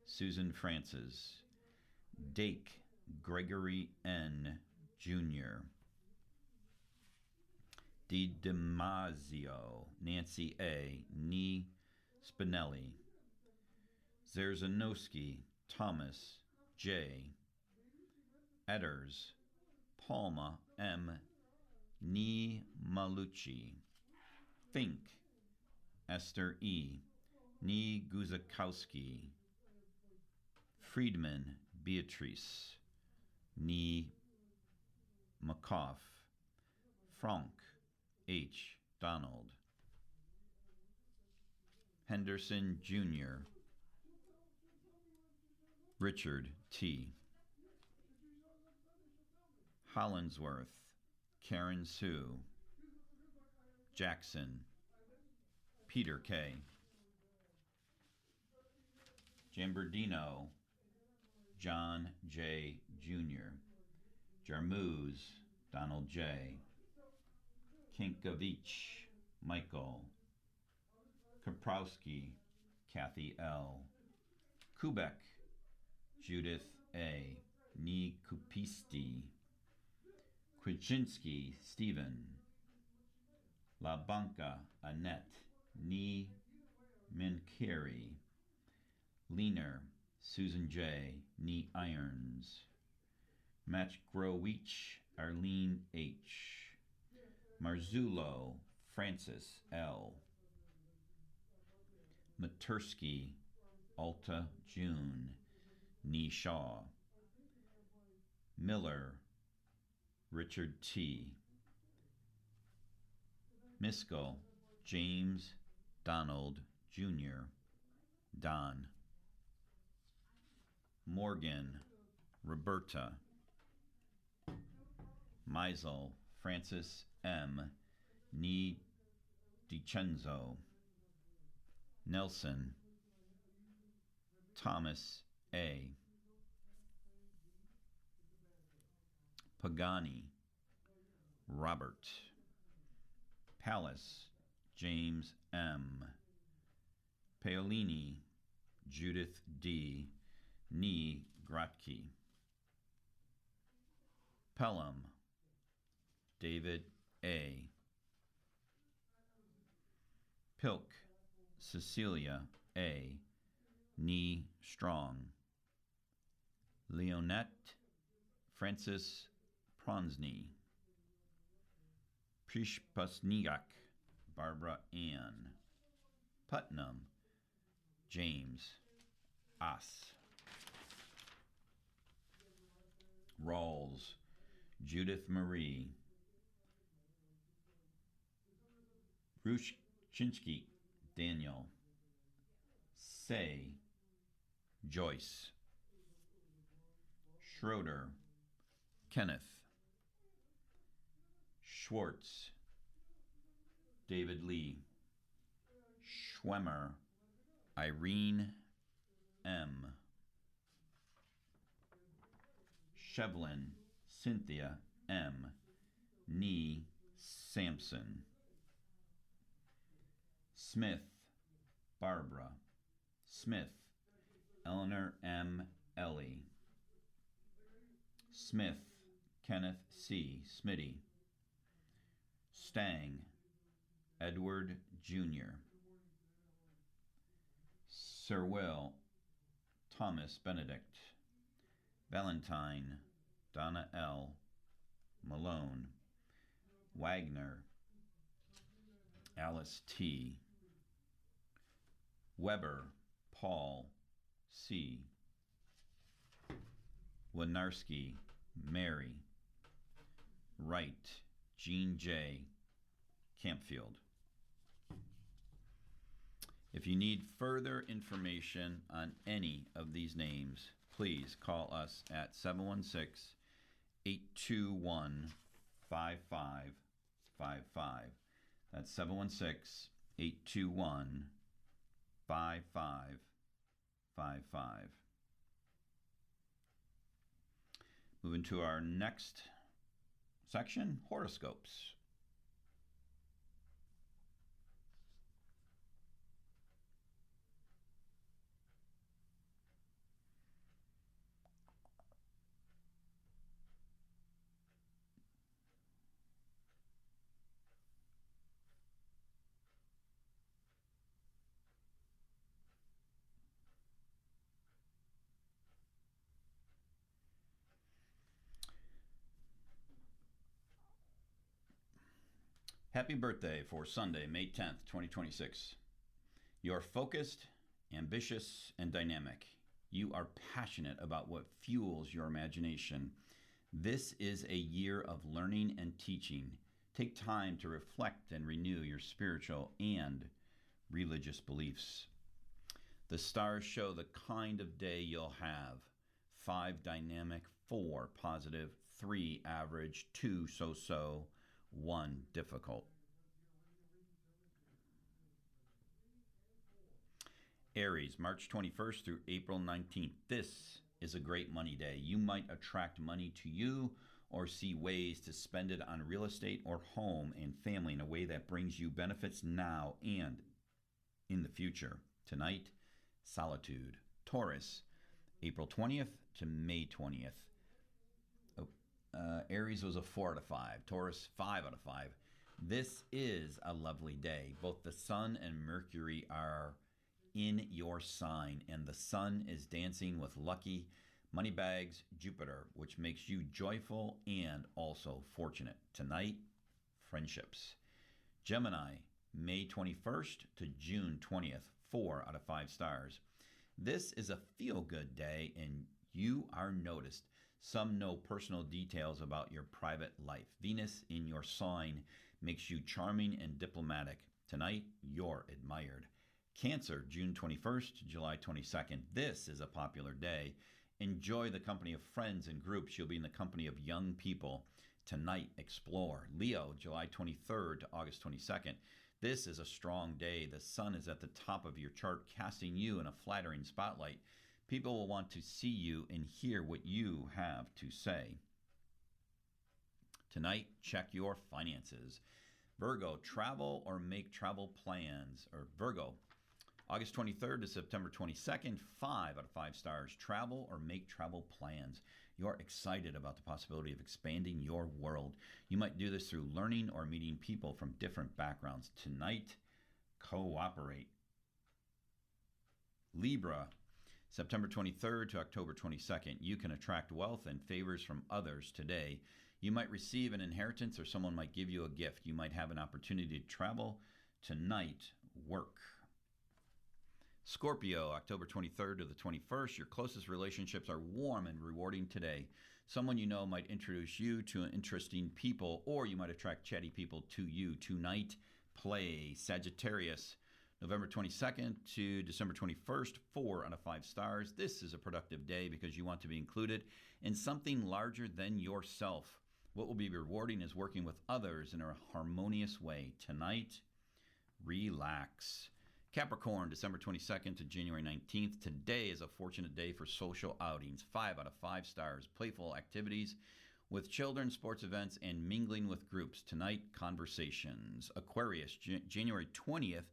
Susan Francis. Dake Gregory N. Jr. DiDamasio Nancy A. Nee Spinelli. Zerzanowski Thomas J. Edders Palma M. Nee Malucci. Fink Esther E. Nee Guzakowski. Friedman Beatrice. Nee McCoff. Frank H. Donald. Henderson Jr. Richard T. Hollinsworth Karen Sue, Jackson, Peter K., Jamberdino, John J. Jr., Jarmuz, Donald J., Kinkavich, Michael, Kaprowski, Kathy L., Kubek, Judith A., Ni Kupisti, Kwichinski, Stephen, La Banca, Annette, Ni Minkeri, Leaner, Susan J., Ni Irons, Matchgrowich, Arlene H., Marzullo, Francis L., Matursky, Alta June, Ni Shaw, Miller, Richard T., Miskell, James Donald Jr., Don, Morgan, Roberta, Meisel, Francis M., Ni DiCenzo, Nelson, Thomas A., Pagani, Robert, Palace, James M., Paolini, Judith D., Ni Grotke, Pelham, David A., Pilk, Cecilia A., Ni Strong, Leonette, Francis Pronsny, Prishpasniak, Barbara Ann, Putnam, James Oss, Rawls, Judith Marie, Brushchinsky, Daniel, Say, Joyce, Schroeder, Kenneth, Schwartz, David Lee, Schwemmer, Irene M., Shevlin, Cynthia M., Nee Sampson, Smith, Barbara, Smith, Eleanor M. Ellie, Smith, Kenneth C. Smitty, Stang, Edward Jr., Sir Will, Thomas Benedict, Valentine, Donna L., Malone, Wagner, Alice T., Weber, Paul C., Winarski, Mary, Wright, Jean J., Campfield. If you need further information on any of these names, please call us at 716-821-5555. That's 716-821-5555. Moving to our next section, horoscopes. Happy birthday for Sunday, May 10th, 2026. You're focused, ambitious, and dynamic. You are passionate about what fuels your imagination. This is a year of learning and teaching. Take time to reflect and renew your spiritual and religious beliefs. The stars show the kind of day you'll have. 5 dynamic, 4 positive, 3 average, 2 so-so, one difficult. Aries, March 21st through April 19th. This is a great money day. You might attract money to you or see ways to spend it on real estate or home and family in a way that brings you benefits now and in the future. Tonight, solitude. Taurus, April 20th to May 20th. Aries was a 4 out of 5. Taurus, 5 out of 5. This is a lovely day. Both the sun and Mercury are in your sign, and the sun is dancing with lucky moneybags Jupiter, which makes you joyful and also fortunate. Tonight, friendships. Gemini, May 21st to June 20th, 4 out of 5 stars. This is a feel-good day, and you are noticed. Some know personal details about your private life. Venus in your sign makes you charming and diplomatic. Tonight, you're admired. Cancer, June 21st to July 22nd. This is a popular day. Enjoy the company of friends and groups. You'll be in the company of young people. Tonight, explore. Leo, July 23rd to August 22nd. This is a strong day. The sun is at the top of your chart, casting you in a flattering spotlight. People will want to see you and hear what you have to say. Tonight, check your finances. Virgo, travel or make travel plans. Virgo, August 23rd to September 22nd, 5 out of 5 stars. Travel or make travel plans. You're excited about the possibility of expanding your world. You might do this through learning or meeting people from different backgrounds. Tonight, cooperate. Libra, September 23rd to October 22nd. You can attract wealth and favors from others today. You might receive an inheritance or someone might give you a gift. You might have an opportunity to travel. Tonight, work. Scorpio, October 23rd to the 21st. Your closest relationships are warm and rewarding today. Someone you know might introduce you to interesting people, or you might attract chatty people to you. Tonight, play. Sagittarius, November 22nd to December 21st, 4 out of 5 stars. This is a productive day because you want to be included in something larger than yourself. What will be rewarding is working with others in a harmonious way. Tonight, relax. Capricorn, December 22nd to January 19th. Today is a fortunate day for social outings. 5 out of 5 stars. Playful activities with children, sports events, and mingling with groups. Tonight, conversations. Aquarius, January 20th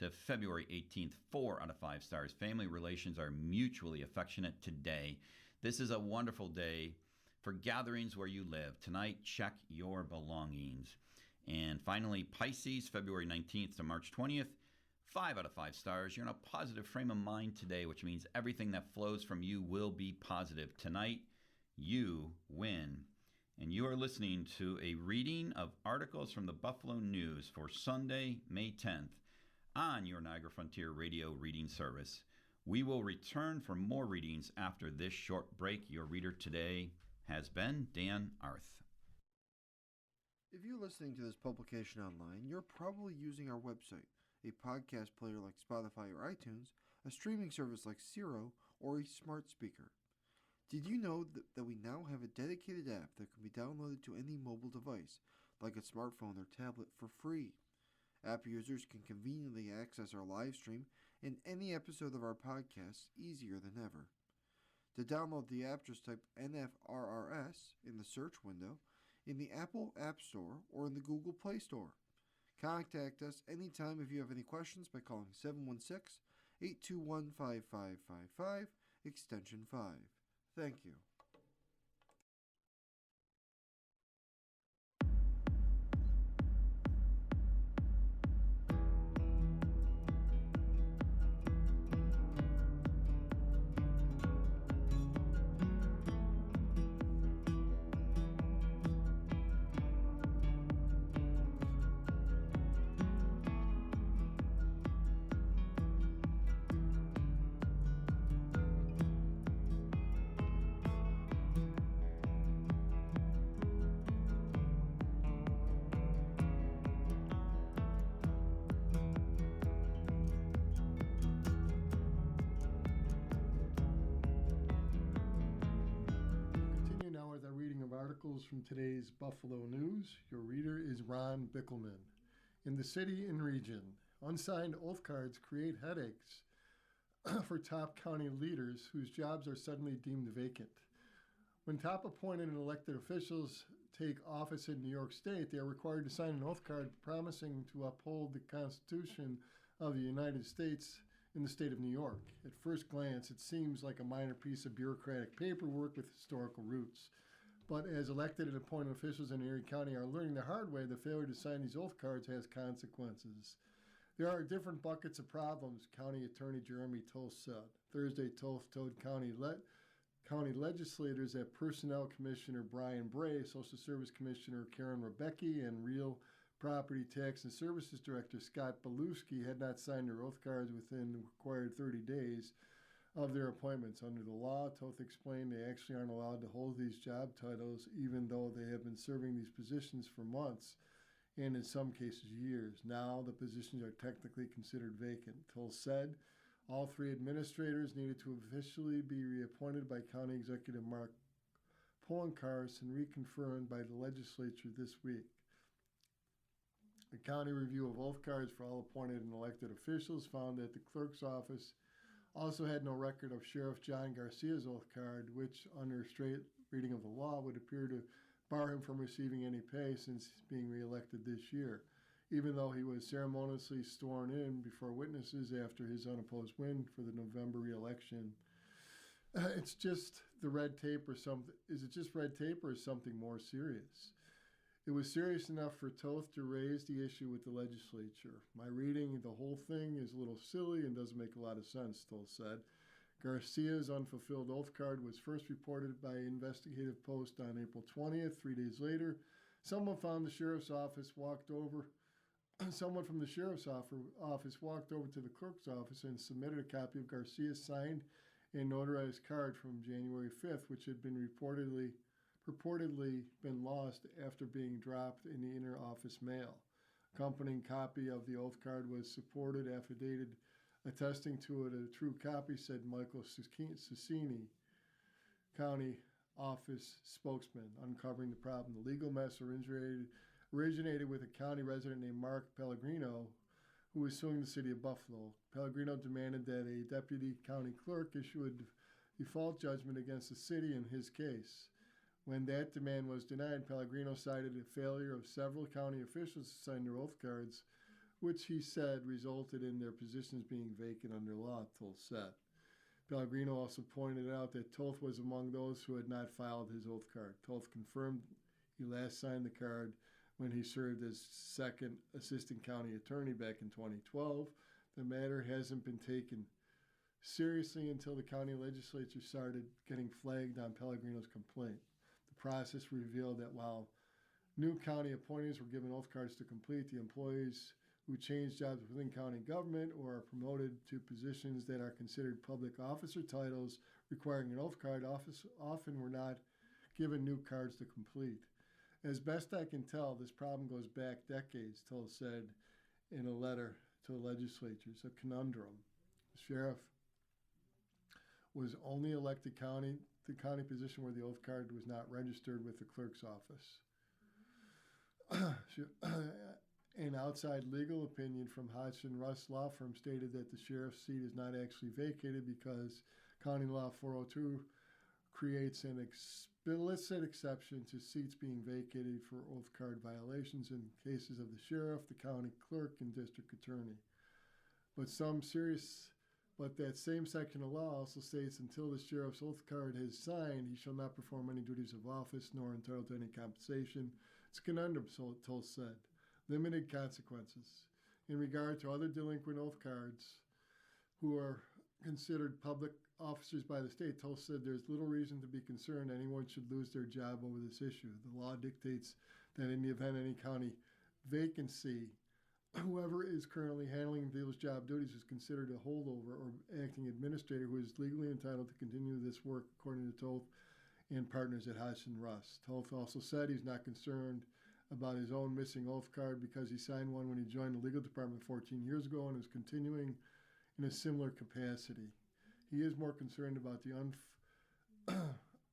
to February 18th. 4 out of 5 stars. Family relations are mutually affectionate today. This is a wonderful day for gatherings where you live. Tonight, check your belongings. And finally, Pisces, February 19th to March 20th. 5 out of 5 stars. You're in a positive frame of mind today, which means everything that flows from you will be positive. Tonight, you win. And you are listening to a reading of articles from the Buffalo News for Sunday, May 10th on your Niagara Frontier Radio reading service. We will return for more readings after this short break. Your reader today has been Dan Arth. If you're listening to this publication online, you're probably using our website, a podcast player like Spotify or iTunes, a streaming service like Siro, or a smart speaker. Did you know that we now have a dedicated app that can be downloaded to any mobile device, like a smartphone or tablet, for free? App users can conveniently access our live stream and any episode of our podcast easier than ever. To download the app, just type NFRRS in the search window in the Apple App Store or in the Google Play Store. Contact us anytime if you have any questions by calling 716-821-5555, extension 5. Thank you. articles from today's Buffalo News. Your reader is Ron Bickelman. In the city and region, unsigned oath cards create headaches for top county leaders whose jobs are suddenly deemed vacant. When top appointed and elected officials take office in New York State, they are required to sign an oath card promising to uphold the Constitution of the United States in the state of New York. At first glance, it seems like a minor piece of bureaucratic paperwork with historical roots. But as elected and appointed officials in Erie County are learning the hard way, the failure to sign these oath cards has consequences. There are different buckets of problems, County Attorney Jeremy Toth said. Thursday, Toth told county legislators that Personnel Commissioner Brian Bray, Social Service Commissioner Karen Rebecki, and Real Property Tax and Services Director Scott Beluski had not signed their oath cards within the required 30 days of their appointments. Under the law, Toth explained they actually aren't allowed to hold these job titles even though they have been serving these positions for months and in some cases years. Now the positions are technically considered vacant. Toth said all three administrators needed to officially be reappointed by County Executive Mark Poloncarz and reconfirmed by the legislature this week. The county review of oath cards for all appointed and elected officials found that the clerk's office also had no record of Sheriff John Garcia's oath card, which, under a straight reading of the law, would appear to bar him from receiving any pay since being reelected this year, even though he was ceremoniously sworn in before witnesses after his unopposed win for the November reelection. It's just the red tape or something. Is it just red tape or is something more serious? It was serious enough for Toth to raise the issue with the legislature. My reading the whole thing is a little silly and doesn't make a lot of sense, Toth said. Garcia's unfulfilled oath card was first reported by Investigative Post on April 20th. 3 days later, someone from the sheriff's office walked over to the clerk's office and submitted a copy of Garcia's signed and notarized card from January 5th, which had been purportedly been lost after being dropped in the inter-office mail. Accompanying copy of the oath card was supported affidavit attesting to it. A true copy, said Michael Cicini, county office spokesman, uncovering the problem. The legal mess originated with a county resident named Mark Pellegrino, who was suing the city of Buffalo. Pellegrino demanded that a deputy county clerk issue a default judgment against the city in his case. When that demand was denied, Pellegrino cited a failure of several county officials to sign their oath cards, which he said resulted in their positions being vacant under law, Toth said. Pellegrino also pointed out that Toth was among those who had not filed his oath card. Toth confirmed he last signed the card when he served as second assistant county attorney back in 2012. The matter hasn't been taken seriously until the county legislature started getting flagged on Pellegrino's complaint. The process revealed that while new county appointees were given oath cards to complete, the employees who change jobs within county government or are promoted to positions that are considered public officer titles requiring an oath card often were not given new cards to complete. As best I can tell, this problem goes back decades, Toth said in a letter to the legislature. It's a conundrum. The sheriff was only elected the county position where the oath card was not registered with the clerk's office. An outside legal opinion from Hodgson Russ Law Firm stated that the sheriff's seat is not actually vacated because County Law 402 creates an explicit exception to seats being vacated for oath card violations in cases of the sheriff, the county clerk, and district attorney. But that same section of law also states until the sheriff's oath card is signed, he shall not perform any duties of office nor entitled to any compensation. It's a conundrum, Toth said. Limited consequences. In regard to other delinquent oath cards who are considered public officers by the state, Toth said there's little reason to be concerned anyone should lose their job over this issue. The law dictates that in the event any county vacancy, whoever is currently handling those job duties is considered a holdover or acting administrator who is legally entitled to continue this work, according to Toth and partners at Hodgson Russ. Toth also said he's not concerned about his own missing oath card because he signed one when he joined the legal department 14 years ago and is continuing in a similar capacity. He is more concerned about the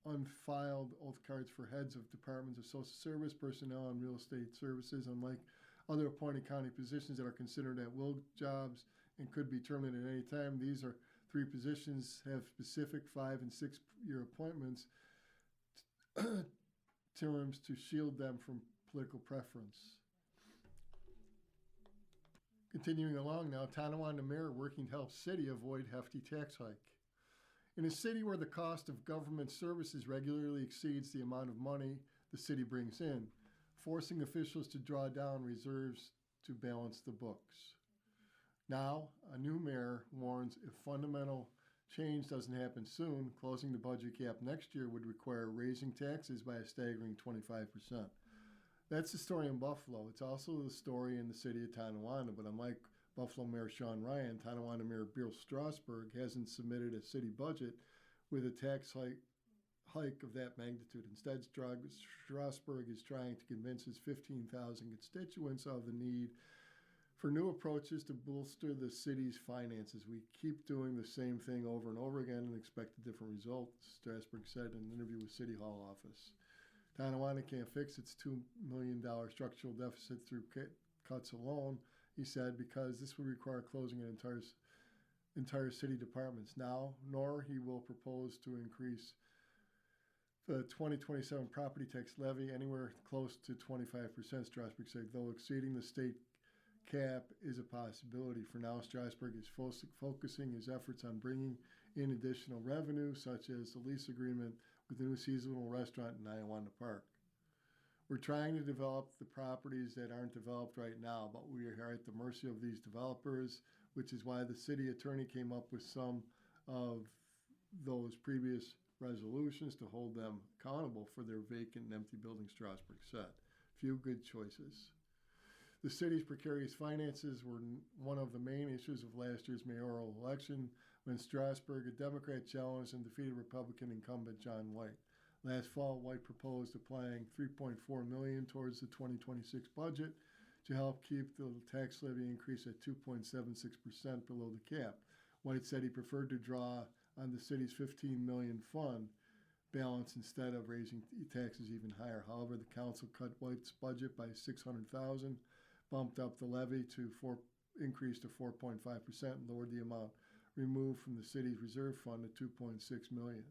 unfiled oath cards for heads of departments of social service, personnel, and real estate services, unlike other appointed county positions that are considered at-will jobs and could be terminated at any time. These are 3 positions have specific 5- and 6-year appointments terms to shield them from political preference. Continuing along now, Tonawanda mayor working to help city avoid hefty tax hike. In a city where the cost of government services regularly exceeds the amount of money the city brings in, forcing officials to draw down reserves to balance the books. Now, a new mayor warns if fundamental change doesn't happen soon, closing the budget gap next year would require raising taxes by a staggering 25%. That's the story in Buffalo. It's also the story in the city of Tonawanda, but unlike Buffalo Mayor Sean Ryan, Tonawanda Mayor Bill Strasburg hasn't submitted a city budget with a tax hike of that magnitude. Instead, Strasburg is trying to convince his 15,000 constituents of the need for new approaches to bolster the city's finances. We keep doing the same thing over and over again and expect a different result, Strasburg said in an interview with City Hall office. Tonawanda can't fix its $2 million structural deficit through cuts alone, he said, because this would require closing an entire city departments now, nor he will propose to increase the 2027 property tax levy anywhere close to 25%, Strasburg said, though exceeding the state cap is a possibility. For now, Strasburg is focusing his efforts on bringing in additional revenue, such as the lease agreement with the new seasonal restaurant in Tonawanda Park. We're trying to develop the properties that aren't developed right now, but we are at the mercy of these developers, which is why the city attorney came up with some of those previous resolutions to hold them accountable for their vacant and empty buildings, Strasburg said. Few good choices. The city's precarious finances were one of the main issues of last year's mayoral election when Strasburg, a Democrat, challenged and defeated Republican incumbent John White. Last fall, White proposed applying $3.4 million towards the 2026 budget to help keep the tax levy increase at 2.76% below the cap. White said he preferred to draw on the city's $15 million fund balance instead of raising taxes even higher. However, the council cut White's budget by $600,000, bumped up the levy to increase to 4.5%, and lowered the amount removed from the city's reserve fund to $2.6 million.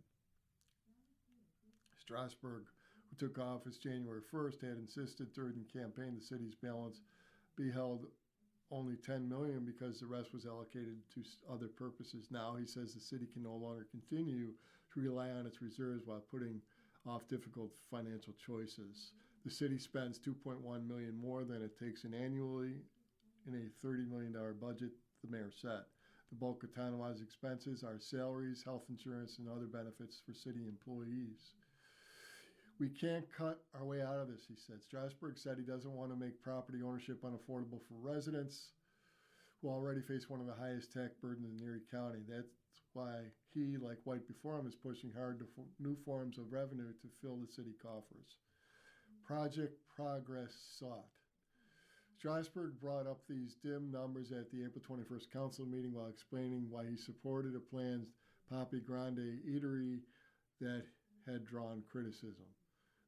Strasburg, who took office January 1st, had insisted during the campaign the city's balance be held only $10 million because the rest was allocated to other purposes. Now he says the city can no longer continue to rely on its reserves while putting off difficult financial choices. The city spends $2.1 million more than it takes in annually in a $30 million budget, the mayor said. The bulk of Tonawanda's expenses are salaries, health insurance, and other benefits for city employees. We can't cut our way out of this, he said. Strasburg said he doesn't want to make property ownership unaffordable for residents who already face one of the highest tax burdens in Erie County. That's why he, like White before him, is pushing hard to new forms of revenue to fill the city coffers. Project Progress sought. Strasburg brought up these dim numbers at the April 21st council meeting while explaining why he supported a planned Papi Grande eatery that had drawn criticism.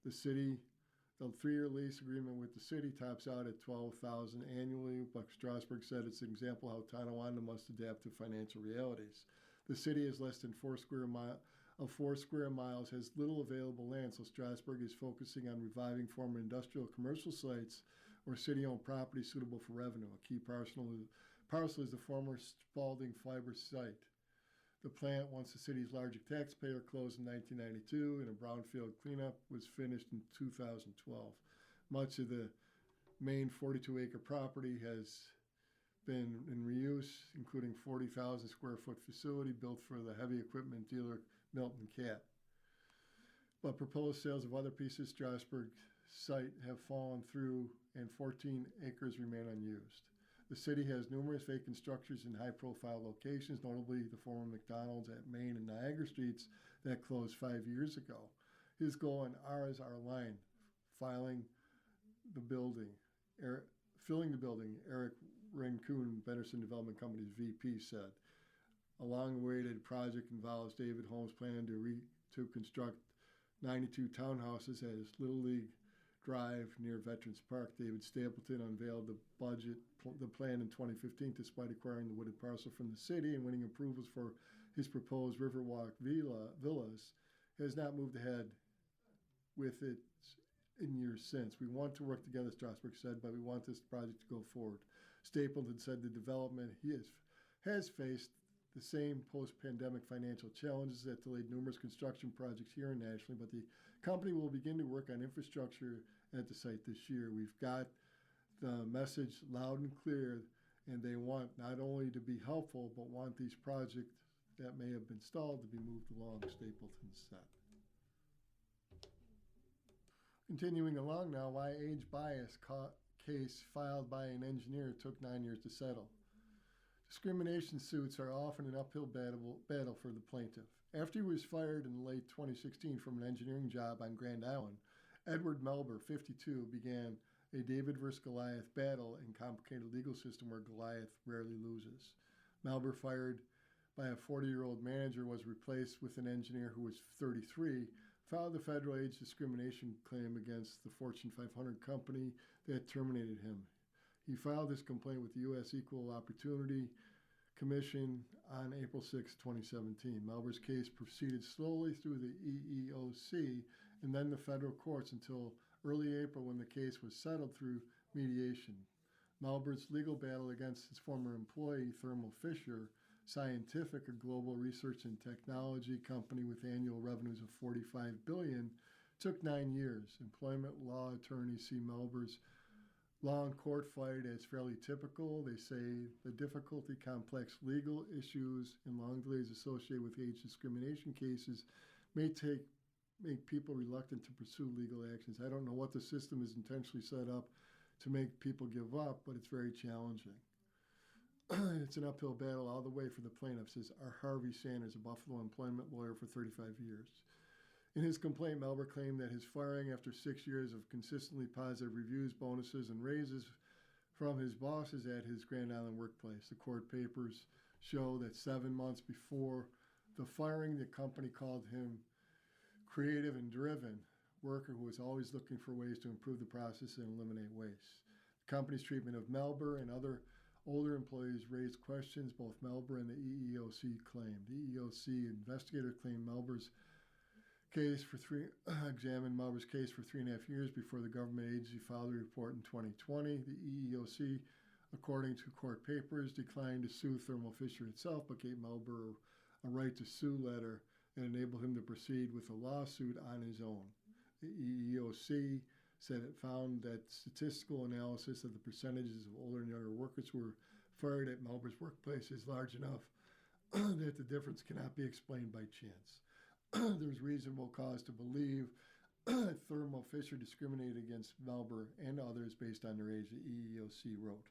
The 3-year lease agreement with the city tops out at $12,000 annually, but Strasburg said it's an example how Tonawanda must adapt to financial realities. The city has less than 4 square miles, has little available land, so Strasburg is focusing on reviving former industrial commercial sites or city-owned property suitable for revenue. A key parcel is the former Spalding Fiber site. The plant, once the city's largest taxpayer, closed in 1992, and a brownfield cleanup was finished in 2012. Much of the main 42-acre property has been in reuse, including 40,000 square foot facility built for the heavy equipment dealer Milton Cat. But proposed sales of other pieces Strasburg site have fallen through, and 14 acres remain unused. The city has numerous vacant structures in high-profile locations, notably the former McDonald's at Main and Niagara Streets that closed 5 years ago. His goal and ours are aligned, filling the building. Eric Rancoon, Benderson Development Company's VP, said. A long-awaited project involves David Holmes' plan to construct 92 townhouses at his Little League Drive near Veterans Park. David Stapleton unveiled the plan in 2015 despite acquiring the wooded parcel from the city and winning approvals for his proposed Riverwalk villas. He has not moved ahead with it in years since. We want to work together, Strasburg said, but we want this project to go forward. Stapleton said the development has faced the same post-pandemic financial challenges that delayed numerous construction projects here and nationally, but the company will begin to work on infrastructure at the site this year. We've got the message loud and clear, and they want not only to be helpful, but want these projects that may have been stalled to be moved along, Stapleton said. Continuing along now, why age bias case filed by an engineer took 9 years to settle. Discrimination suits are often an uphill battle for the plaintiff. After he was fired in late 2016 from an engineering job on Grand Island, Edward Melber, 52, began a David versus Goliath battle in a complicated legal system where Goliath rarely loses. Melber, fired by a 40-year-old manager, was replaced with an engineer who was 33, filed a federal age discrimination claim against the Fortune 500 company that terminated him. He filed his complaint with the U.S. Equal Opportunity Commission on April 6, 2017. Melber's case proceeded slowly through the EEOC and then the federal courts until early April when the case was settled through mediation. Melber's legal battle against his former employee, Thermo Fisher Scientific, a global research and technology company with annual revenues of $45 billion, took 9 years. Employment law attorneys see Melber's law and court fight as fairly typical. They say the difficulty, complex legal issues, and long delays associated with age discrimination cases may make people reluctant to pursue legal actions. I don't know what the system is intentionally set up to make people give up, but it's very challenging. It's an uphill battle all the way for the plaintiff, says R. Harvey Sanders, a Buffalo employment lawyer for 35 years. In his complaint, Melber claimed that his firing after 6 years of consistently positive reviews, bonuses, and raises from his bosses at his Grand Island workplace. The court papers show that 7 months before the firing, the company called him creative and driven worker who was always looking for ways to improve the process and eliminate waste. The company's treatment of Melber and other older employees raised questions both Melber and the EEOC claimed. The EEOC investigator claimed examined Melber's case for 3.5 years before the government agency filed a report in 2020. The EEOC, according to court papers, declined to sue Thermo Fisher itself, but gave Melber a right to sue letter and enabled him to proceed with a lawsuit on his own. The EEOC said it found that statistical analysis of the percentages of older and younger workers who were fired at Melber's workplace is large enough that the difference cannot be explained by chance. There's reasonable cause to believe Thermo Fisher discriminated against Melber and others based on their age, the EEOC wrote.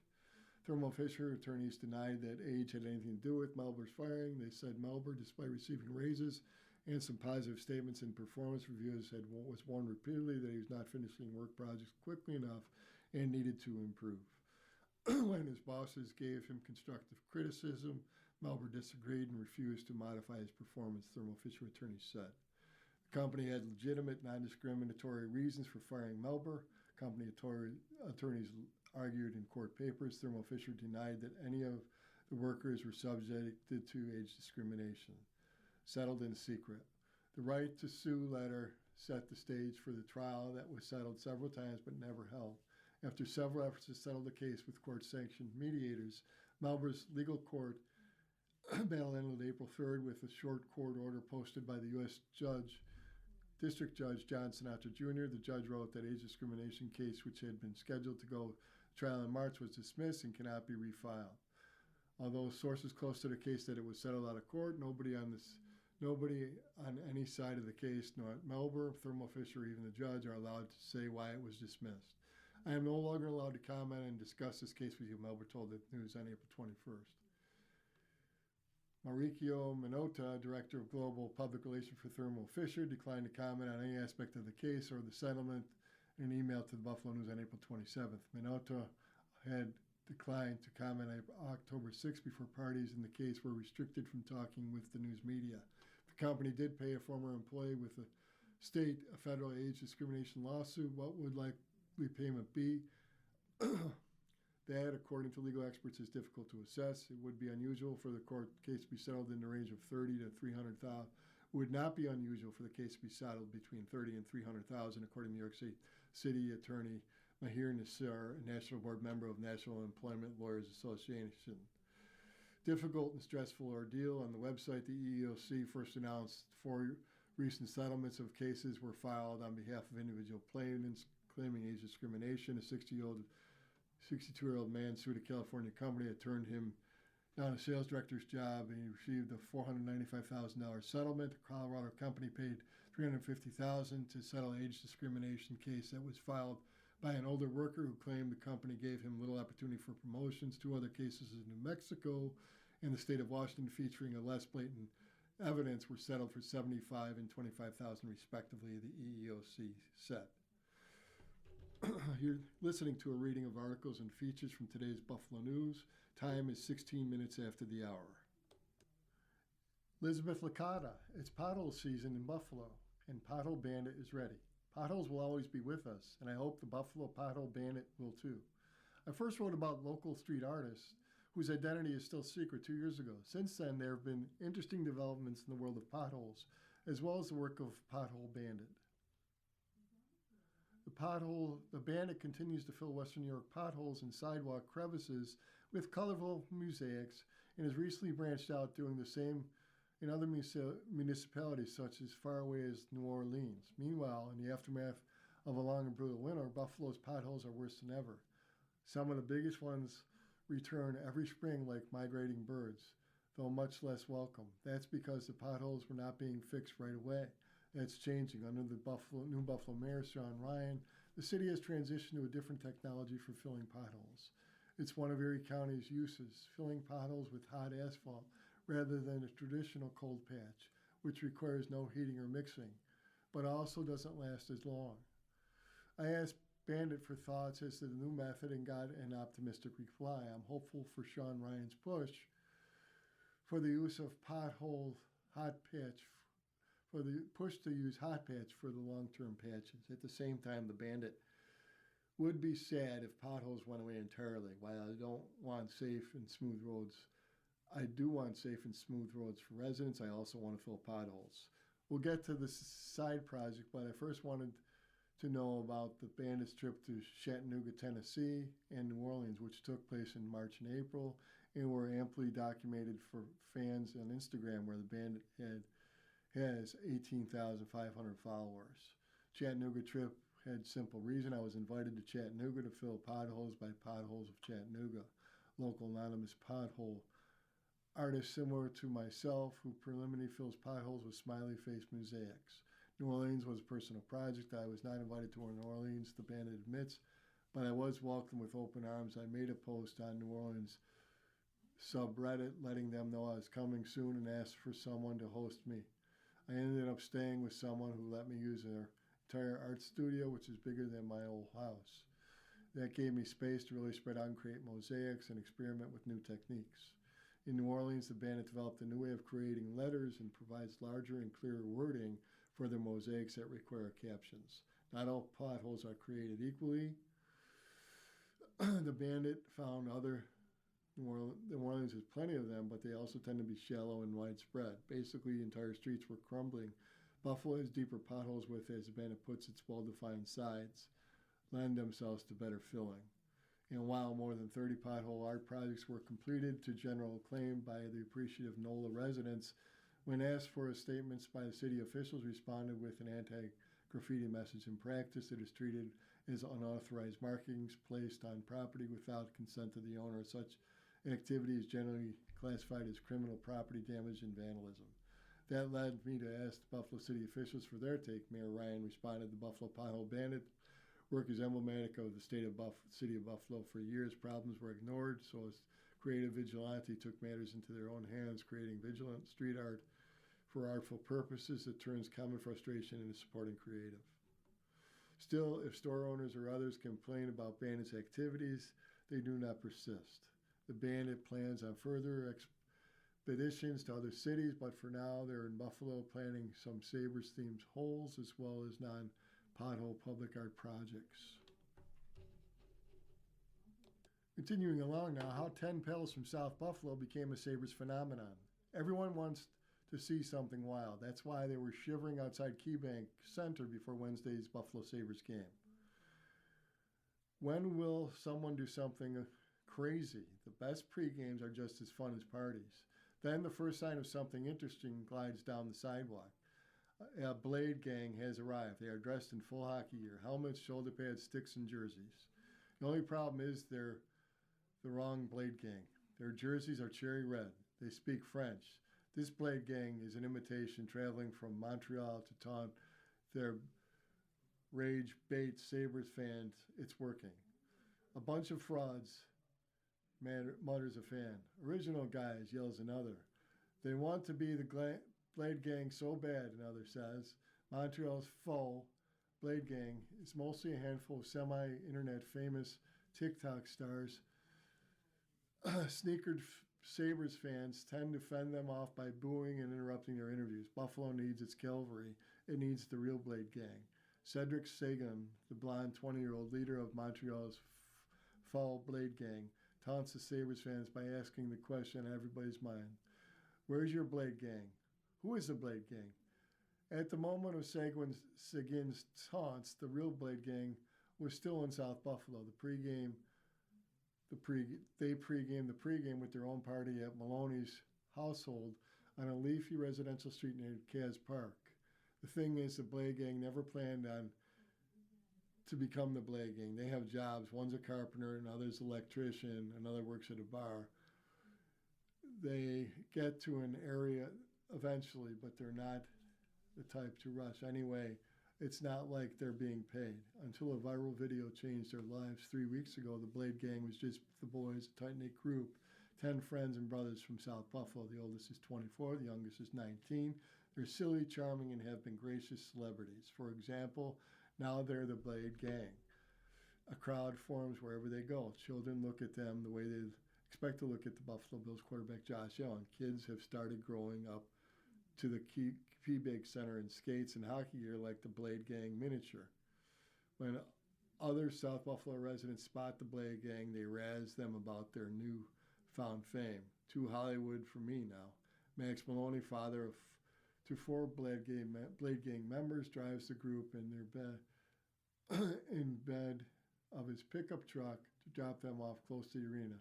Thermo Fisher attorneys denied that age had anything to do with Melber's firing. They said Melber, despite receiving raises and some positive statements in performance reviews, was warned repeatedly that he was not finishing work projects quickly enough and needed to improve. When his bosses gave him constructive criticism, Melber disagreed and refused to modify his performance, Thermo Fisher attorneys said. The company had legitimate, non-discriminatory reasons for firing Melber. Company attorneys argued in court papers. Thermo Fisher denied that any of the workers were subjected to age discrimination. Settled in secret. The right to sue letter set the stage for the trial that was settled several times but never held. After several efforts to settle the case with court-sanctioned mediators, Melber's legal court battle ended April 3rd with a short court order posted by the U.S. District Judge John Sinatra Jr. The judge wrote that age discrimination case, which had been scheduled to go to trial in March, was dismissed and cannot be refiled. Although sources close to the case said it was settled out of court, nobody on any side of the case, nor Melber, Thermo Fisher, or even the judge, are allowed to say why it was dismissed. I am no longer allowed to comment and discuss this case with you, Melber told the news on April 21st. Mauricio Minota, Director of Global Public Relations for Thermo Fisher, declined to comment on any aspect of the case or the settlement in an email to the Buffalo News on April 27th. Minota had declined to comment on October 6th before parties in the case were restricted from talking with the news media. The company did pay a former employee with a state a federal age discrimination lawsuit, what would likely payment be? That, according to legal experts, is difficult to assess. It would be unusual for the court case to be settled in the range of $30,000 to $300,000. Would not be unusual for the case to be settled between $30,000 and $300,000, according to New York City Attorney Mahir Nassar, a national board member of National Employment Lawyers Association. Difficult and stressful ordeal. On the website, the EEOC first announced 4 recent settlements of cases were filed on behalf of individual plaintiffs claiming age discrimination. A 62-year-old man sued a California company that turned him down a sales director's job, and he received a $495,000 settlement. The Colorado company paid $350,000 to settle an age discrimination case that was filed by an older worker who claimed the company gave him little opportunity for promotions. 2 other cases in New Mexico and the state of Washington featuring a less blatant evidence were settled for $75,000 and $25,000 respectively, the EEOC said. You're listening to a reading of articles and features from today's Buffalo News. Time is 16 minutes after the hour. Elizabeth Licata, it's pothole season in Buffalo, and Pothole Bandit is ready. Potholes will always be with us, and I hope the Buffalo Pothole Bandit will too. I first wrote about local street artists whose identity is still secret 2 years ago. Since then, there have been interesting developments in the world of potholes, as well as the work of Pothole Bandit. The Bandit continues to fill Western New York potholes and sidewalk crevices with colorful mosaics and has recently branched out doing the same in other municipalities such as far away as New Orleans. Meanwhile, in the aftermath of a long and brutal winter, Buffalo's potholes are worse than ever. Some of the biggest ones return every spring like migrating birds, though much less welcome. That's because the potholes were not being fixed right away. That's changing. Under the new Buffalo Mayor, Sean Ryan, the city has transitioned to a different technology for filling potholes. It's one of Erie County's uses, filling potholes with hot asphalt rather than a traditional cold patch, which requires no heating or mixing, but also doesn't last as long. I asked Bandit for thoughts as to the new method and got an optimistic reply. I'm hopeful for Sean Ryan's push for the use of pothole hot patch, for the push to use hot patch for the long-term patches. At the same time, the Bandit would be sad if potholes went away entirely. While I don't want safe and smooth roads, I do want safe and smooth roads for residents. I also want to fill potholes. We'll get to the side project, but I first wanted to know about the Bandit's trip to Chattanooga, Tennessee, and New Orleans, which took place in March and April, and were amply documented for fans on Instagram, where the Bandit has 18,500 followers. Chattanooga trip had simple reason. I was invited to Chattanooga to fill potholes by Potholes of Chattanooga, local anonymous pothole artist similar to myself who preliminarily fills potholes with smiley face mosaics. New Orleans was a personal project. I was not invited to New Orleans, the Bandit admits, but I was welcomed with open arms. I made a post on New Orleans subreddit letting them know I was coming soon and asked for someone to host me. I ended up staying with someone who let me use their entire art studio, which is bigger than my old house. That gave me space to really spread out and create mosaics and experiment with new techniques. In New Orleans, the Bandit developed a new way of creating letters and provides larger and clearer wording for their mosaics that require captions. Not all potholes are created equally. The Bandit found New Orleans has plenty of them, but they also tend to be shallow and widespread. Basically, entire streets were crumbling. Buffalo has deeper potholes with, as the Bandit puts its well-defined sides, lend themselves to better filling. And while more than 30 pothole art projects were completed to general acclaim by the appreciative NOLA residents, when asked for statements by the city officials, responded with an anti-graffiti message. In practice, it is treated as unauthorized markings placed on property without consent of the owner. Such activity is generally classified as criminal property damage and vandalism. That led me to ask the Buffalo city officials for their take. Mayor Ryan responded, the Buffalo Pothole Bandit work is emblematic of the city of Buffalo. For years, problems were ignored, so as creative vigilante took matters into their own hands, creating vigilant street art for artful purposes that turns common frustration into supporting creative. Still, if store owners or others complain about Bandit's activities, they do not persist. The Bandit plans on further expeditions to other cities, but for now they're in Buffalo planning some Sabres-themed holes as well as non-pothole public art projects. Continuing along now, how 10 Pals from South Buffalo became a Sabres phenomenon. Everyone wants to see something wild. That's why they were shivering outside KeyBank Center before Wednesday's Buffalo Sabres game. When will someone do something crazy? The best pre-games are just as fun as parties. Then the first sign of something interesting glides down the sidewalk. A Blade gang has arrived. They are dressed in full hockey gear, helmets, shoulder pads, sticks, and jerseys. The only problem is they're the wrong Blade gang. Their jerseys are cherry red. They speak French. This Blade gang is an imitation traveling from Montreal to taunt their rage bait Sabres fans. It's working. A bunch of frauds, mutters a fan. Original guys, yells another. They want to be the Blade gang so bad, another says. Montreal's full Blade gang is mostly a handful of semi-internet famous TikTok stars. Sneakered Sabres fans tend to fend them off by booing and interrupting their interviews. Buffalo needs its cavalry. It needs the real Blade gang. Cedric Sagan, the blonde 20-year-old leader of Montreal's Fall Blade gang, taunts the Sabres fans by asking the question on everybody's mind. Where's your Blade gang? Who is the Blade gang? At the moment of Sagan's taunts, the real Blade gang was still in South Buffalo. They pre-gamed the pregame with their own party at Maloney's household on a leafy residential street near Kaz Park. The thing is, the Blade gang never planned on to become the Blade gang. They have jobs. One's a carpenter, another's an electrician, another works at a bar. They get to an area eventually, but they're not the type to rush. Anyway, it's not like they're being paid. Until a viral video changed their lives 3 weeks ago, the Blade gang was just the boys, a tight-knit group, 10 friends and brothers from South Buffalo. The oldest is 24, the youngest is 19. They're silly, charming, and have been gracious celebrities. For example, now they're the Blade gang. A crowd forms wherever they go. Children look at them the way they expect to look at the Buffalo Bills quarterback Josh Allen. Kids have started growing up to the KeyBank Center in skates and hockey gear like the Blade gang miniature. When other South Buffalo residents spot the Blade gang, they razz them about their newfound fame. Too Hollywood for me now. Max Maloney, father of to 4 Blade gang members, drives the group in bed of his pickup truck to drop them off close to the arena.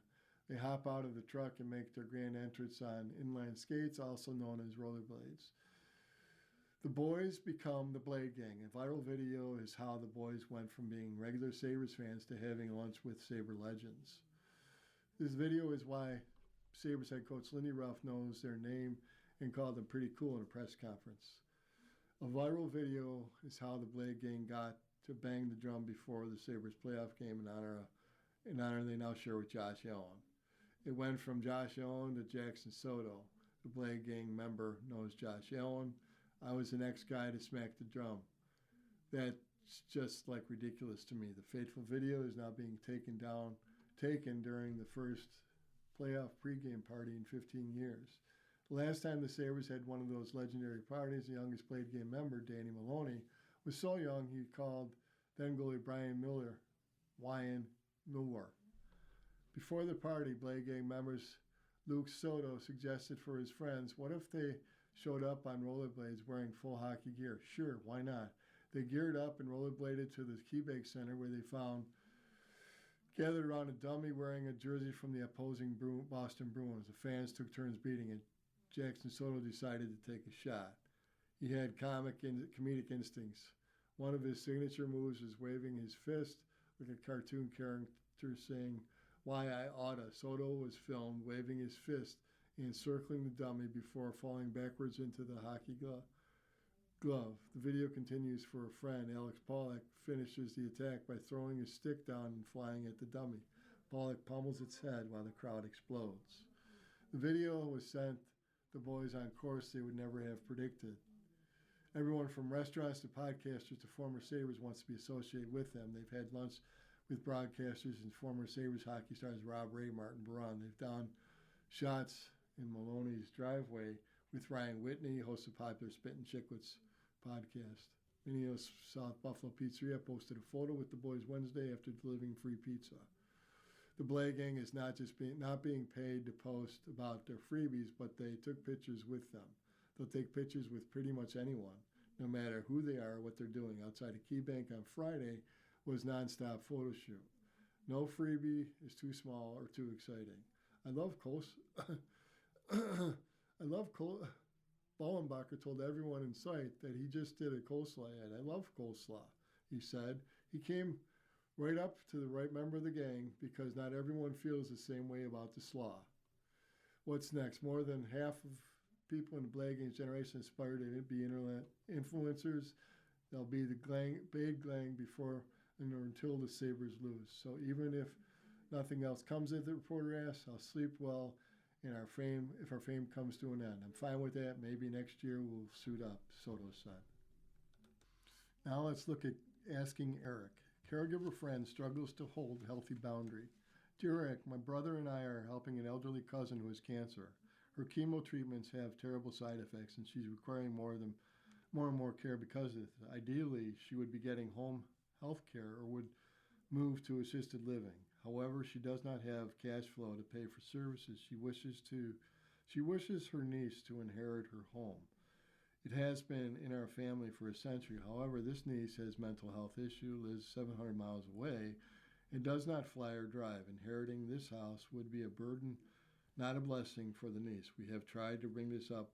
They hop out of the truck and make their grand entrance on inline skates, also known as rollerblades. The boys become the Blade gang. A viral video is how the boys went from being regular Sabres fans to having lunch with Sabre legends. This video is why Sabres head coach Lindy Ruff knows their name and called them pretty cool in a press conference. A viral video is how the Blade gang got to bang the drum before the Sabres playoff game in honor they now share with Josh Allen. It went from Josh Allen to Jackson Soto. The Blade gang member knows Josh Allen. I was the next guy to smack the drum. That's just like ridiculous to me. The fateful video is now being taken during the first playoff pregame party in 15 years. The last time the Sabres had one of those legendary parties, the youngest Blade game member, Danny Maloney, was so young he called then goalie Brian Miller Wyan Miller. Before the party, Blade gang members Luke Soto suggested for his friends, what if they showed up on rollerblades wearing full hockey gear? Sure, why not? They geared up and rollerbladed to the KeyBank Center where they found gathered around a dummy wearing a jersey from the opposing Boston Bruins. The fans took turns beating it. Jackson Soto decided to take a shot. He had comedic instincts. One of his signature moves is waving his fist like a cartoon character saying, "Why I oughta." Soto was filmed waving his fist and circling the dummy before falling backwards into the hockey glove. The video continues for a friend. Alex Pollock finishes the attack by throwing his stick down and flying at the dummy. Pollock pummels its head while the crowd explodes. The video was sent the boys on course they would never have predicted. Everyone from restaurants to podcasters to former Sabres wants to be associated with them. They've had lunch with broadcasters and former Sabres hockey stars Rob Ray, Martin Braun. They've downed shots in Maloney's driveway with Ryan Whitney, host of popular Spittin' Chicklets podcast. Minneo's South Buffalo Pizzeria posted a photo with the boys Wednesday after delivering free pizza. The Blay Gang is not being paid to post about their freebies, but they took pictures with them. They'll take pictures with pretty much anyone, no matter who they are or what they're doing. Outside of KeyBank on Friday was nonstop photo shoot. No freebie is too small or too exciting. I love Ballenbacher told everyone in sight that he just did a coleslaw ad. I love coleslaw, he said. He came right up to the right member of the gang because not everyone feels the same way about the slaw. What's next? More than half of people in the Blay Gang's generation aspire to be internet influencers. They'll be the Bade Gang before and until the Sabres lose. So even if nothing else comes of it, the reporter asks, I'll sleep well in our fame if our fame comes to an end. I'm fine with that. Maybe next year we'll suit up, Soto said. Now let's look at asking Eric. Caregiver friend struggles to hold healthy boundary. Dear Eric, my brother and I are helping an elderly cousin who has cancer. Her chemo treatments have terrible side effects and she's requiring more and more care because of it. Ideally, she would be getting home health care or would move to assisted living. However, she does not have cash flow to pay for services. She wishes her niece to inherit her home. It has been in our family for a century. However, this niece has mental health issues, lives 700 miles away, and does not fly or drive. Inheriting this house would be a burden, not a blessing for the niece. We have tried to bring this up,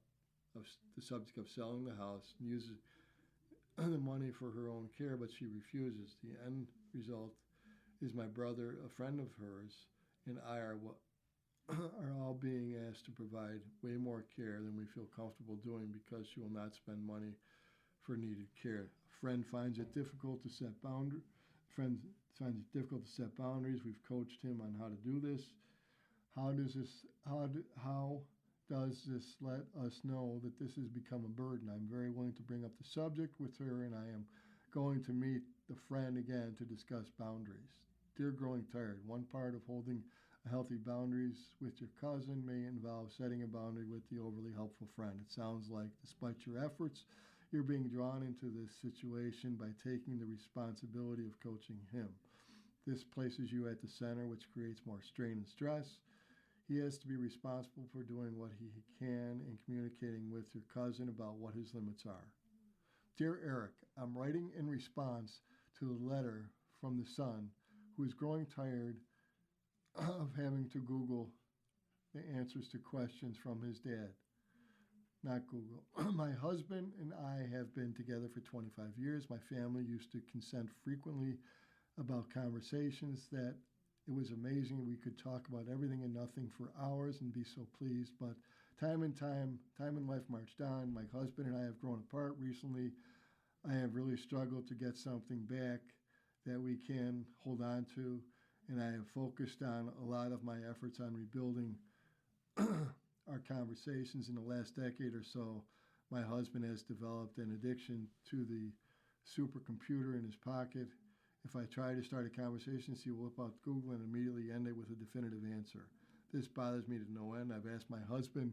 the subject of selling the house and use the money for her own care, but she refuses. The end result is my brother, a friend of hers, and I are all being asked to provide way more care than we feel comfortable doing because she will not spend money for needed care. A friend finds it difficult to set boundaries. We've coached him on how to do this. How does this let us know that this has become a burden? I'm very willing to bring up the subject with her, and I am going to meet the friend again to discuss boundaries. Dear Growing Tired, one part of holding healthy boundaries with your cousin may involve setting a boundary with the overly helpful friend. It sounds like, despite your efforts, you're being drawn into this situation by taking the responsibility of coaching him. This places you at the center, which creates more strain and stress. He has to be responsible for doing what he can and communicating with your cousin about what his limits are. Dear Eric, I'm writing in response to the letter from the son who is growing tired of having to Google the answers to questions from his dad. Not Google. My husband and I have been together for 25 years. My family used to consent frequently about conversations that it was amazing. We could talk about everything and nothing for hours and be so pleased. But time and life marched on. My husband and I have grown apart recently. I have really struggled to get something back that we can hold on to. And I have focused on a lot of my efforts on rebuilding our conversations in the last decade or so. My husband has developed an addiction to the supercomputer in his pocket. If I try to start a conversation, he will whip out Google and immediately end it with a definitive answer. This bothers me to no end. I've asked my husband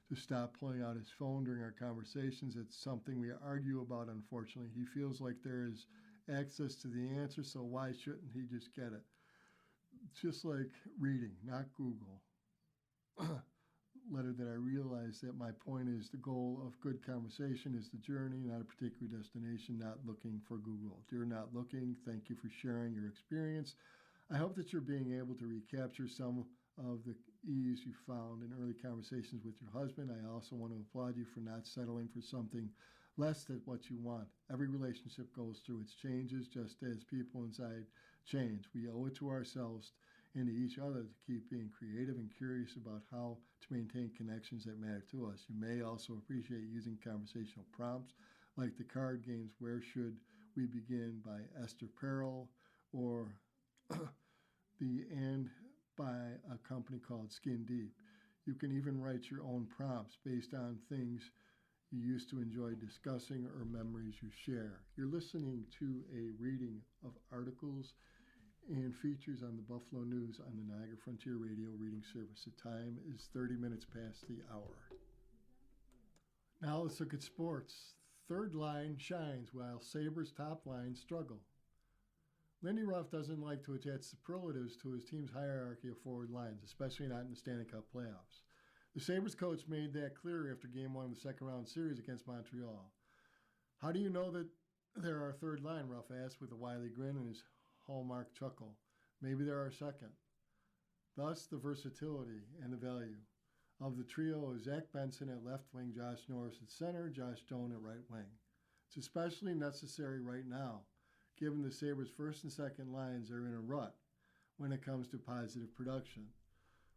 to stop pulling out his phone during our conversations. It's something we argue about, unfortunately. He feels like there is access to the answer, so why shouldn't he just get it? It's just like reading, not Google. Letter that I realized that my point is the goal of good conversation is the journey, not a particular destination, not looking for Google. Dear Not Looking, thank you for sharing your experience. I hope that you're being able to recapture some of the ease you found in early conversations with your husband. I also want to applaud you for not settling for something less than what you want. Every relationship goes through its changes, just as people inside change. We owe it to ourselves and to each other to keep being creative and curious about how to maintain connections that matter to us. You may also appreciate using conversational prompts like the card games Where Should We Begin by Esther Perel or The End by a company called Skin Deep. You can even write your own prompts based on things you used to enjoy discussing or memories you share. You're listening to a reading of articles and features on the Buffalo News on the Niagara Frontier Radio reading service. The time is 30 minutes past the hour. Now let's look at sports. Third line shines while Sabres' top line struggle. Lindy Ruff doesn't like to attach superlatives to his team's hierarchy of forward lines, especially not in the Stanley Cup playoffs. The Sabres coach made that clear after Game 1 of the second-round series against Montreal. How do you know that they're our third line, Ruff asked with a wily grin and his hallmark chuckle. Maybe they're our second. Thus, the versatility and the value of the trio of Zach Benson at left wing, Josh Norris at center, Josh Doan at right wing. It's especially necessary right now, given the Sabres' first and second lines are in a rut when it comes to positive production.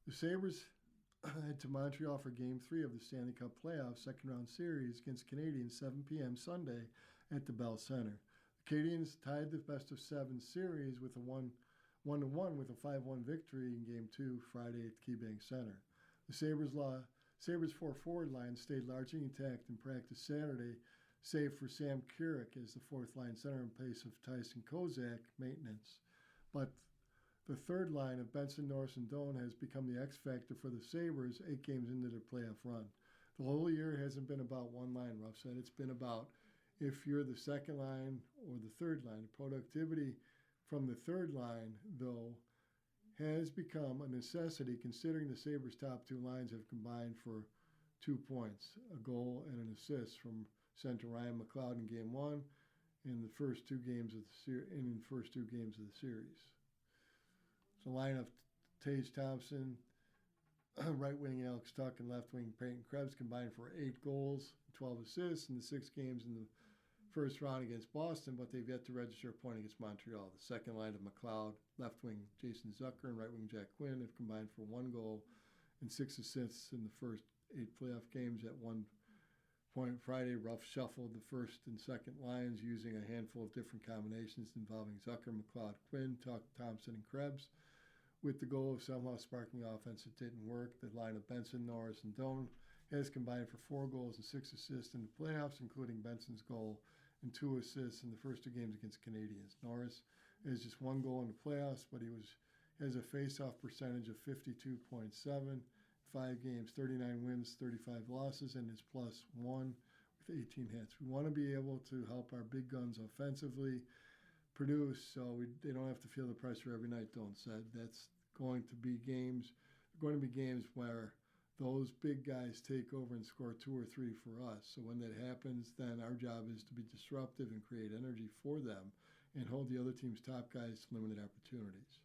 The Sabres head to Montreal for Game 3 of the Stanley Cup Playoffs second-round series against Canadiens 7 p.m. Sunday at the Bell Center. The Canadiens tied the best-of-7 series with a 1-1 with a 5-1 victory in Game 2 Friday at KeyBank Center. The Sabres' four-forward line stayed largely intact in practice Saturday, save for Sam Keurig as the fourth-line center in place of Tyson Kozak maintenance. But the third line of Benson, Norris, and Doan has become the X factor for the Sabres 8 games into their playoff run. The whole year hasn't been about one line, Ruff said. It's been about if you're the second line or the third line. The productivity from the third line, though, has become a necessity considering the Sabres' top two lines have combined for 2 points, a goal and an assist from center Ryan McLeod in Game 1 in the first two games of the series. So line of Tage Thompson, right wing Alex Tuch, and left wing Peyton Krebs combined for 8 goals, 12 assists in the 6 games in the first round against Boston, but they've yet to register a point against Montreal. The second line of McLeod, left wing Jason Zucker, and right wing Jack Quinn have combined for 1 goal and 6 assists in the first 8 playoff games. At one point Friday, Ruff shuffled the first and second lines using a handful of different combinations involving Zucker, McLeod, Quinn, Tuch, Thompson, and Krebs, with the goal of somehow sparking offense. It didn't work. The line of Benson, Norris, and Doan has combined for 4 goals and 6 assists in the playoffs, including Benson's goal and 2 assists in the first 2 games against Canadiens. Norris has just 1 goal in the playoffs, but has a face-off percentage of 52.7, 5 games, 39 wins, 35 losses, and is +1 with 18 hits. We want to be able to help our big guns offensively produce so they don't have to feel the pressure every night, Doan said. That's going to be games where those big guys take over and score 2 or 3 for us. So when that happens, then our job is to be disruptive and create energy for them and hold the other team's top guys to limited opportunities.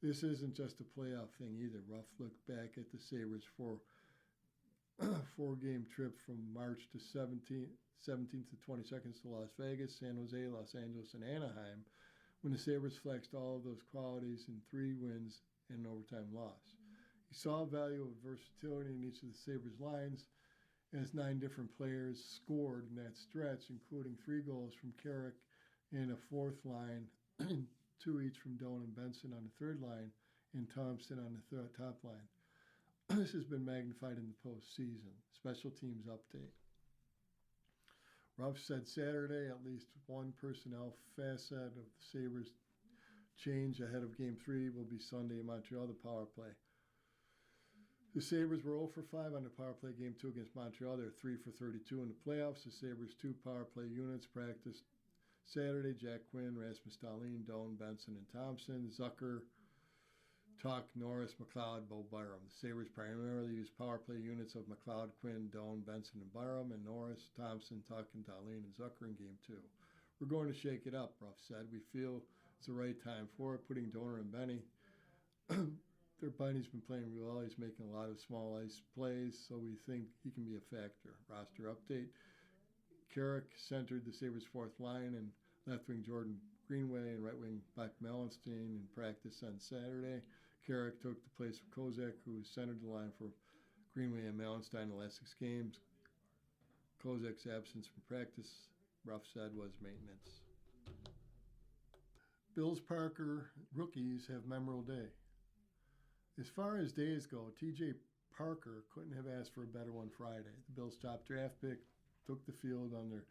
This isn't just a playoff thing either. Ruff looked back at the Sabres' 4-game trip from March to 17th to 22nd to Las Vegas, San Jose, Los Angeles, and Anaheim, when the Sabres flexed all of those qualities in 3 wins and an overtime loss. He saw value of versatility in each of the Sabres lines as 9 different players scored in that stretch, including 3 goals from Carrick and a 4th line, 2 each from Doan and Benson on the 3rd line, and Thompson on the top line. This has been magnified in the postseason. Special teams update. Ruff said Saturday at least one personnel facet of the Sabres change ahead of Game 3 will be Sunday in Montreal, the power play. The Sabres were 0 for 5 on the power play Game 2 against Montreal. They're 3 for 32 in the playoffs. The Sabres' 2 power play units practiced Saturday: Jack Quinn, Rasmus Dahlin, Doan, Benson, and Thompson, Zucker, Tuch, Norris, McLeod, Bo Byram. The Sabres primarily used power play units of McLeod, Quinn, Doan, Benson, and Byram, and Norris, Thompson, Tuch, and Dahlin, and Zucker in Game 2. We're going to shake it up, Ruff said. We feel it's the right time for it, putting Donor and Benny. Benny's been playing real well. He's making a lot of small ice plays, so we think he can be a factor. Roster update. Carrick centered the Sabres' 4th line, and left wing Jordan Greenway and right wing Buck Melenstein in practice on Saturday. Carrick took the place of Kozak, who centered the line for Greenway and Melenstein the last 6 games. Kozak's absence from practice, Ruff said, was maintenance. Bills Parker rookies have memorable day. As far as days go, TJ Parker couldn't have asked for a better one Friday. The Bills' top draft pick took the field on their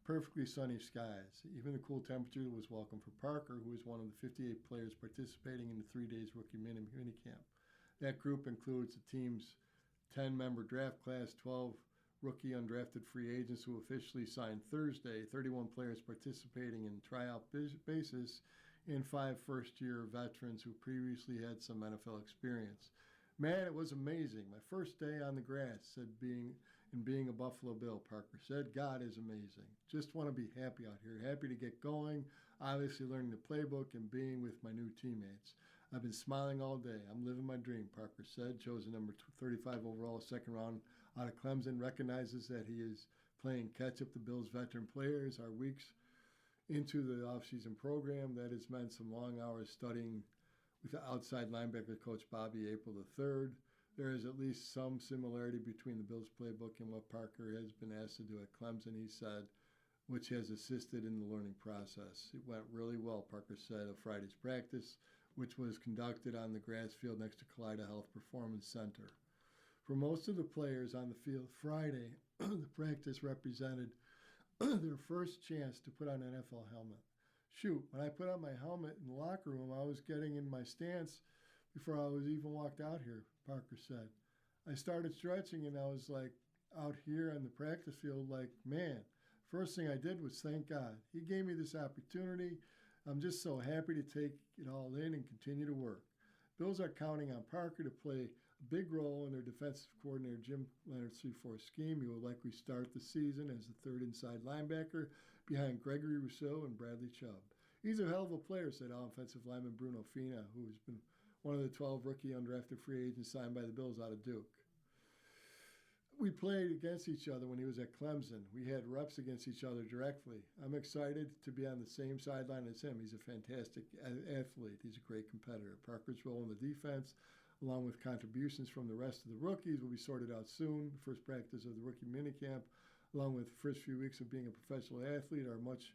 perfectly sunny skies. Even the cool temperature was welcome for Parker, who was one of the 58 players participating in the 3 days rookie mini camp. That group includes the team's 10-member draft class, 12 rookie undrafted free agents who officially signed Thursday, 31 players participating in tryout basis, and 5 first-year veterans who previously had some NFL experience. Man, it was amazing. My first day on the grass, being a Buffalo Bill, Parker said. God is amazing. Just want to be happy out here, happy to get going, obviously learning the playbook and being with my new teammates. I've been smiling all day. I'm living my dream, Parker said. Chosen number 35 overall, second round out of Clemson, recognizes that he is playing catch-up to Bills' veteran players. Our weeks into the offseason program, that has meant some long hours studying with the outside linebacker coach Bobby April III. There is at least some similarity between the Bills' playbook and what Parker has been asked to do at Clemson, he said, which has assisted in the learning process. It went really well, Parker said, of Friday's practice, which was conducted on the grass field next to Kaleida Health Performance Center. For most of the players on the field Friday, the practice represented their first chance to put on an NFL helmet. Shoot, when I put on my helmet in the locker room, I was getting in my stance before I was even walked out here, Parker said. I started stretching and I was like out here on the practice field like, man, first thing I did was thank God. He gave me this opportunity. I'm just so happy to take it all in and continue to work. Bills are counting on Parker to play a big role in their defensive coordinator Jim Leonard's 3-4 scheme. He will likely start the season as the third inside linebacker behind Gregory Rousseau and Bradley Chubb. He's a hell of a player, said offensive lineman Bruno Fina, who has been one of the 12 rookie undrafted free agents signed by the Bills out of Duke. We played against each other when he was at Clemson. We had reps against each other directly. I'm excited to be on the same sideline as him. He's a fantastic athlete. He's a great competitor. Parker's role in the defense, along with contributions from the rest of the rookies, will be sorted out soon. The first practice of the rookie minicamp, along with the first few weeks of being a professional athlete, are much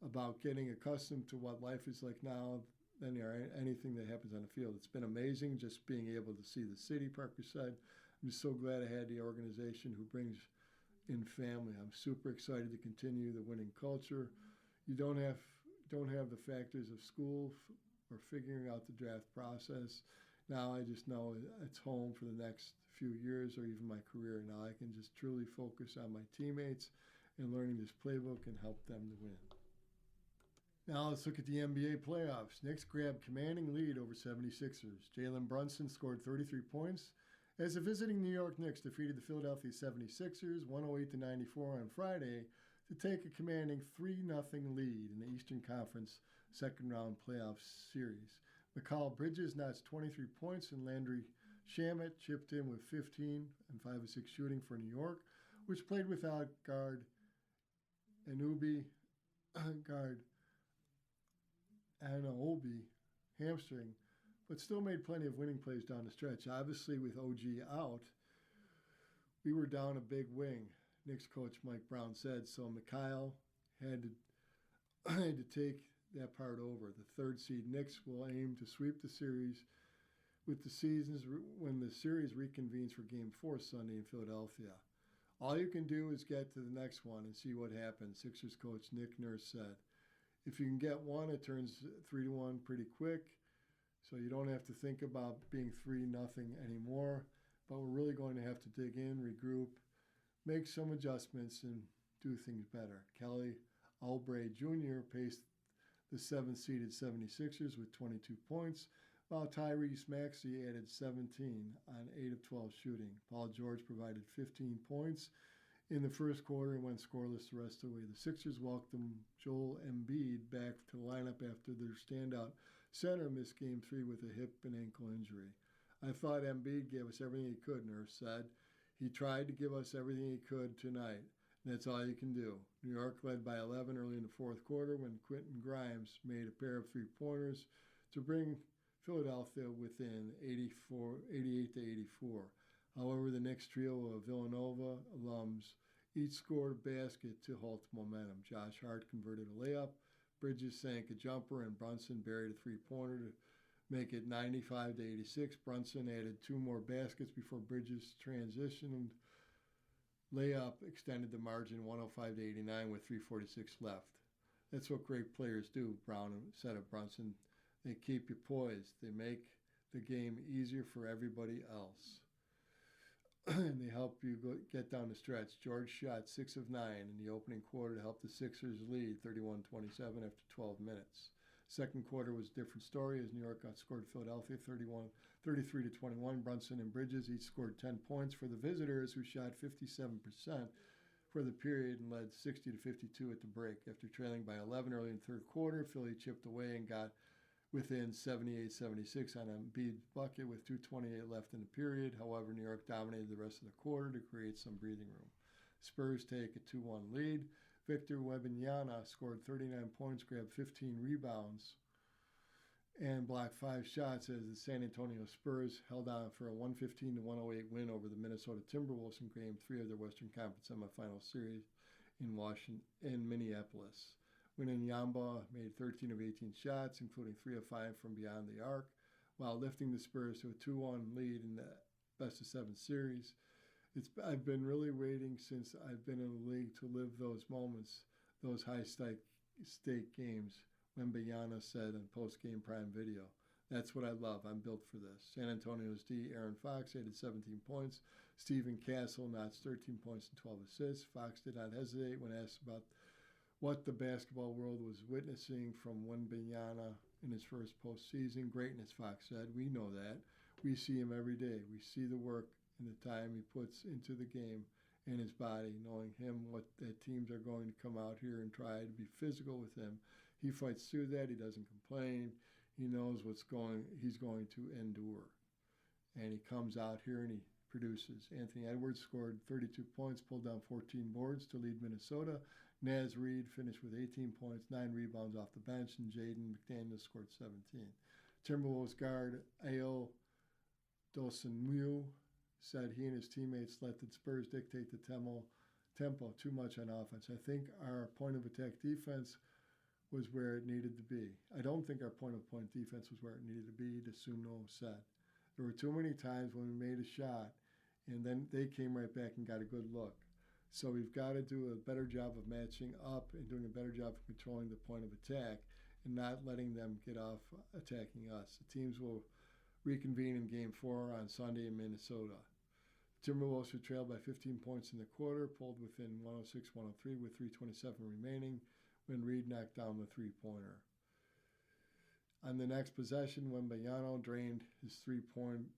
about getting accustomed to what life is like now than anything that happens on the field. It's been amazing just being able to see the city, Parker said. I'm just so glad I had the organization who brings in family. I'm super excited to continue the winning culture. You don't have the factors of school or figuring out the draft process. Now I just know it's home for the next few years or even my career. Now I can just truly focus on my teammates and learning this playbook and help them to win. Now let's look at the NBA playoffs. Knicks grabbed commanding lead over 76ers. Jalen Brunson scored 33 points as the visiting New York Knicks defeated the Philadelphia 76ers 108-94 on Friday to take a commanding 3-0 lead in the Eastern Conference second-round playoff series. Mikal Bridges notched 23 points and Landry Shamet chipped in with 15 and 5 of 6 shooting for New York, which played without guard Anunoby hamstring, but still made plenty of winning plays down the stretch. Obviously, with OG out, we were down a big wing, Knicks coach Mike Brown said, so Mikal had to take that part over. The third seed Knicks will aim to sweep the series with the seasons when the series reconvenes for Game 4 Sunday in Philadelphia. All you can do is get to the next one and see what happens, Sixers coach Nick Nurse said. If you can get one, it turns 3-1 pretty quick, so you don't have to think about being 3-0 anymore. But we're really going to have to dig in, regroup, make some adjustments, and do things better. Kelly Oubre Jr. paced the 7th-seeded 76ers with 22 points, while Tyrese Maxey added 17 on 8 of 12 shooting. Paul George provided 15 points in the first quarter and went scoreless the rest of the way. The Sixers welcomed Joel Embiid back to the lineup after their standout center missed Game 3 with a hip and ankle injury. I thought Embiid gave us everything he could, Nurse said. He tried to give us everything he could tonight, and that's all you can do. New York led by 11 early in the fourth quarter when Quentin Grimes made a pair of three-pointers to bring Philadelphia within 88-84. However, the Knicks trio of Villanova alums each scored a basket to halt momentum. Josh Hart converted a layup, Bridges sank a jumper, and Brunson buried a three-pointer to make it 95-86. Brunson added 2 more baskets before Bridges transitioned layup extended the margin 105 to 89 with 3:46 left. That's what great players do, Brown said of Brunson. They keep you poised. They make the game easier for everybody else. And they help you get down the stretch. George shot 6 of 9 in the opening quarter to help the Sixers lead 31-27 after 12 minutes. Second quarter was a different story as New York outscored Philadelphia 33-21. Brunson and Bridges each scored 10 points for the visitors, who shot 57% for the period and led 60-52 at the break. After trailing by 11 early in the third quarter, Philly chipped away and got within 78-76 on Embiid's bucket with 2:28 left in the period. However, New York dominated the rest of the quarter to create some breathing room. Spurs take a 2-1 lead. Victor Wembanyama scored 39 points, grabbed 15 rebounds, and blocked 5 shots as the San Antonio Spurs held on for a 115-108 win over the Minnesota Timberwolves in Game 3 of their Western Conference semifinal series in Minneapolis. Wembanyama made 13 of 18 shots, including 3 of 5 from beyond the arc, while lifting the Spurs to a 2-1 lead in the best-of-7 series. I've been really waiting since I've been in the league to live those moments, those high-stake games, Wembanyama said in post-game Prime Video. That's what I love. I'm built for this. San Antonio's D. Aaron Fox added 17 points. Stephen Castle notched 13 points and 12 assists. Fox did not hesitate when asked about what the basketball world was witnessing from Wembanyama in his first postseason. Greatness, Fox said. We know that. We see him every day. We see the work and the time he puts into the game and his body, knowing him that teams are going to come out here and try to be physical with him. He fights through that. He doesn't complain. He knows he's going to endure. And he comes out here and he produces. Anthony Edwards scored 32 points, pulled down 14 boards to lead Minnesota. Naz Reid finished with 18 points, 9 rebounds off the bench, and Jaden McDaniel scored 17. Timberwolves guard Ayo Dosunmu said he and his teammates let the Spurs dictate the tempo too much on offense. I think our point-of-attack defense was where it needed to be. I don't think our point-of-point defense was where it needed to be, Dosunmu said. There were too many times when we made a shot, and then they came right back and got a good look. So we've got to do a better job of matching up and doing a better job of controlling the point of attack and not letting them get off attacking us. The teams will reconvene in Game 4 on Sunday in Minnesota. Timberwolves, who trailed by 15 points in the quarter, pulled within 106-103 with 3:27 remaining when Reid knocked down the three-pointer. On the next possession, Wembanyama drained his three-point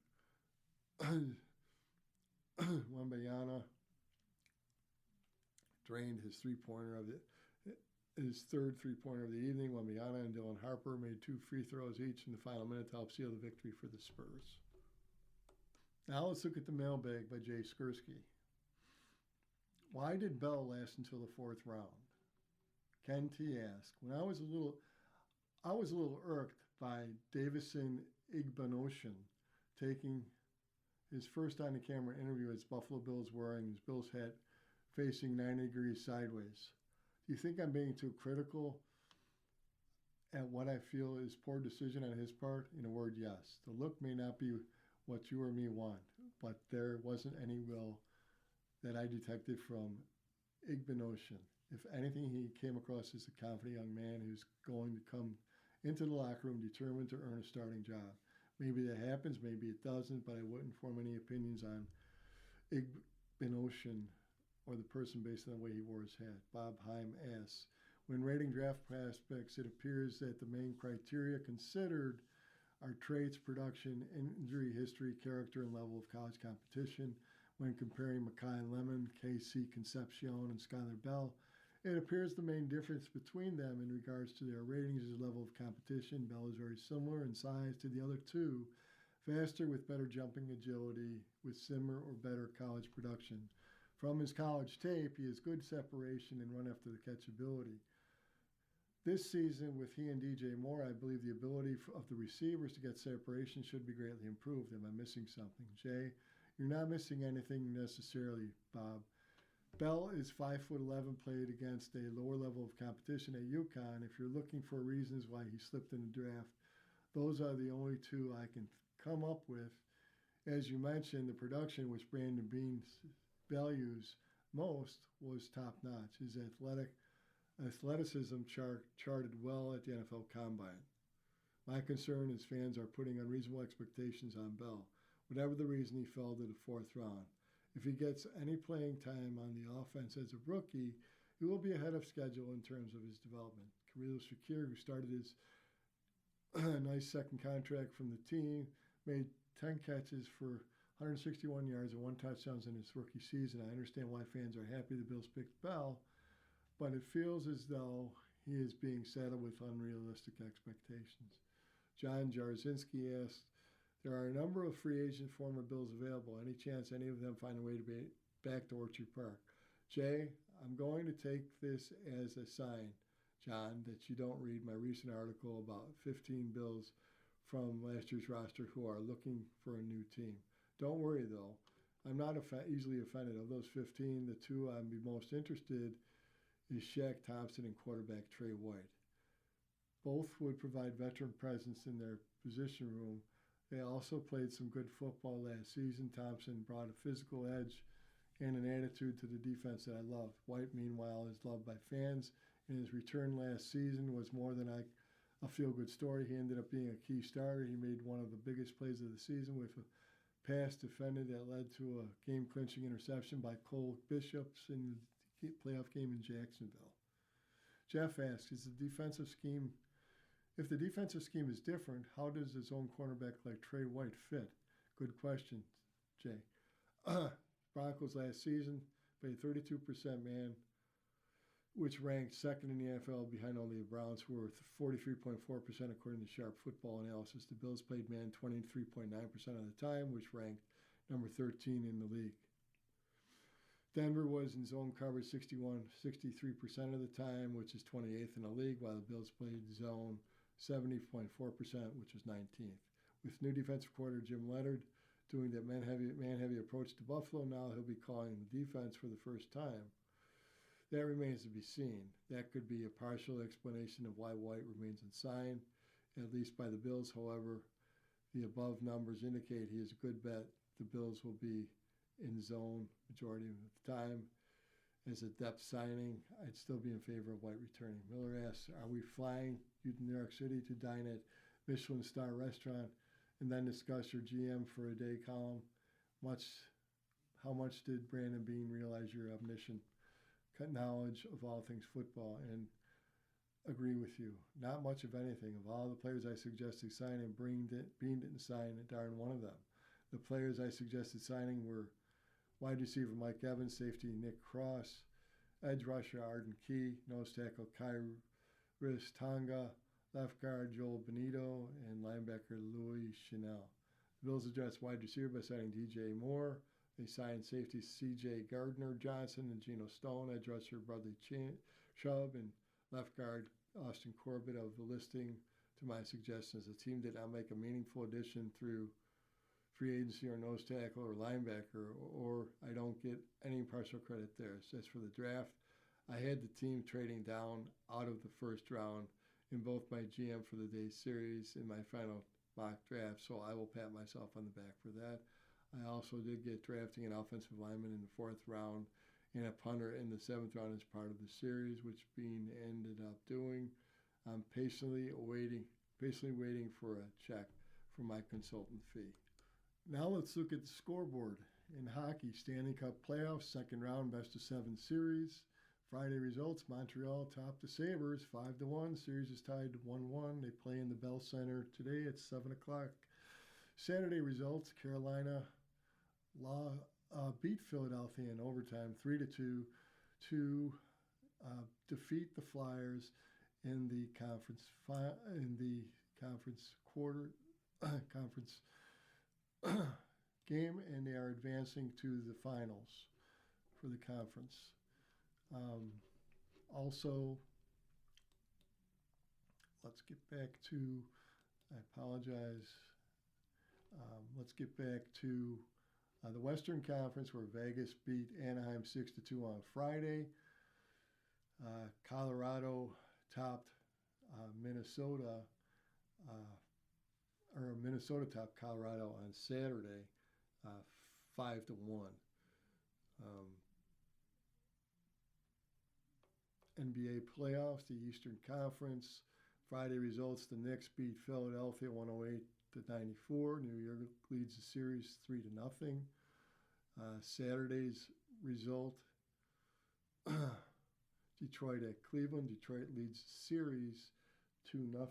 drained his three-pointer of his third three-pointer of the evening. Wembanyama and Dylan Harper made 2 free throws each in the final minute to help seal the victory for the Spurs. Now let's look at the mailbag by Jay Skursky. Why did Bell last until the 4th round? Ken T asked. When I was a little irked by Davison Igbenogany taking his first on-the-camera interview as Buffalo Bills wearing his Bills hat facing 90 degrees sideways. Do you think I'm being too critical at what I feel is poor decision on his part? In a word, yes. The look may not be what you or me want, but there wasn't any will that I detected from Igbenogany. If anything, he came across as a confident young man who's going to come into the locker room determined to earn a starting job. Maybe that happens, maybe it doesn't, but I wouldn't form any opinions on Igbenogany or the person based on the way he wore his hat. Bob Heim asks, when rating draft prospects, it appears that the main criteria considered are traits, production, injury history, character, and level of college competition. When comparing Makai Lemon, Casey Concepcion, and Skylar Bell, it appears the main difference between them in regards to their ratings is level of competition. Bell is very similar in size to the other two, faster with better jumping agility, with similar or better college production. From his college tape, he has good separation and run after the catch ability. This season, with he and DJ Moore, I believe the ability of the receivers to get separation should be greatly improved. Am I missing something? Jay, you're not missing anything necessarily, Bob. Bell is 5'11", played against a lower level of competition at UConn. If you're looking for reasons why he slipped in the draft, those are the only two I can come up with. As you mentioned, the production which Brandon Beane values most was top-notch. His athleticism charted well at the NFL Combine. My concern is fans are putting unreasonable expectations on Bell. Whatever the reason, he fell to the fourth round. If he gets any playing time on the offense as a rookie, he will be ahead of schedule in terms of his development. Khalil Shakir, who started his nice second contract from the team, made 10 catches for 161 yards and 1 touchdown in his rookie season. I understand why fans are happy the Bills picked Bell, but it feels as though he is being saddled with unrealistic expectations. John Jarzynski asked, there are a number of free agent former Bills available. Any chance any of them find a way to be back to Orchard Park? Jay, I'm going to take this as a sign, John, that you don't read my recent article about 15 Bills from last year's roster who are looking for a new team. Don't worry, though. I'm not easily offended. Of those 15, the two I'd be most interested is Shaq Thompson and quarterback Trey White. Both would provide veteran presence in their position room. They also played some good football last season. Thompson brought a physical edge and an attitude to the defense that I loved. White, meanwhile, is loved by fans, and his return last season was more than a feel-good story. He ended up being a key starter. He made one of the biggest plays of the season with a pass defended that led to a game-clinching interception by Cole Bishops in the playoff game in Jacksonville. Jeff asks, if the defensive scheme is different, how does his own cornerback like Trey White fit? Good question, Jay. Broncos last season played 32% man, which ranked second in the NFL behind only the Browns, who were 43.4% according to Sharp Football Analysis. The Bills played man 23.9% of the time, which ranked number 13 in the league. Denver was in zone coverage 63% of the time, which is 28th in the league, while the Bills played zone 70.4%, which was 19th. With new defensive coordinator Jim Leonhard doing that man-heavy approach to Buffalo, now he'll be calling the defense for the first time. That remains to be seen. That could be a partial explanation of why White remains unsigned, at least by the Bills. However, the above numbers indicate he is a good bet. The Bills will be in zone majority of the time. As a depth signing, I'd still be in favor of White returning. Miller asks, are we flying you to New York City to dine at Michelin Star Restaurant and then discuss your GM for a day column? How much did Brandon Beane realize your omniscient knowledge of all things football? And agree with you. Not much of anything. Of all the players I suggested signing, Beane didn't sign a darn one of them. The players I suggested signing were wide receiver Mike Evans, safety Nick Cross, edge rusher Arden Key, nose tackle Kairis Tonga, left guard Joel Benito, and linebacker Louis Chanel. The Bills addressed wide receiver by signing DJ Moore. They signed safety C.J. Gardner-Johnson and Geno Stone, edge rusher Bradley Chubb, and left guard Austin Corbett. Of the listing to my suggestions, the team did not make a meaningful addition through free agency or nose tackle or linebacker, or I don't get any partial credit there. As for the draft, I had the team trading down out of the first round in both my GM for the day series and my final mock draft, so I will pat myself on the back for that. I also did get drafting an offensive lineman in the fourth round and a punter in the seventh round as part of the series, which Beane ended up doing. I'm patiently waiting for a check for my consultant fee. Now let's look at the scoreboard. In hockey, Stanley Cup playoffs, second round, best of 7 series. Friday results, Montreal topped the Sabres 5-1. Series is tied 1-1. They play in the Bell Center today at 7 o'clock. Saturday results, Carolina beat Philadelphia in overtime 3-2 to defeat the Flyers in the conference game, and they are advancing to the finals for the conference. Also, let's get back to, I apologize, let's get back to the Western Conference, where Vegas beat Anaheim 6-2 on Friday. Colorado topped Minnesota topped Colorado on Saturday 5-1. NBA playoffs, the Eastern Conference. Friday results: the Knicks beat Philadelphia 108-94. New York leads the series 3-0. Saturday's result: Detroit at Cleveland. Detroit leads the series 2-0.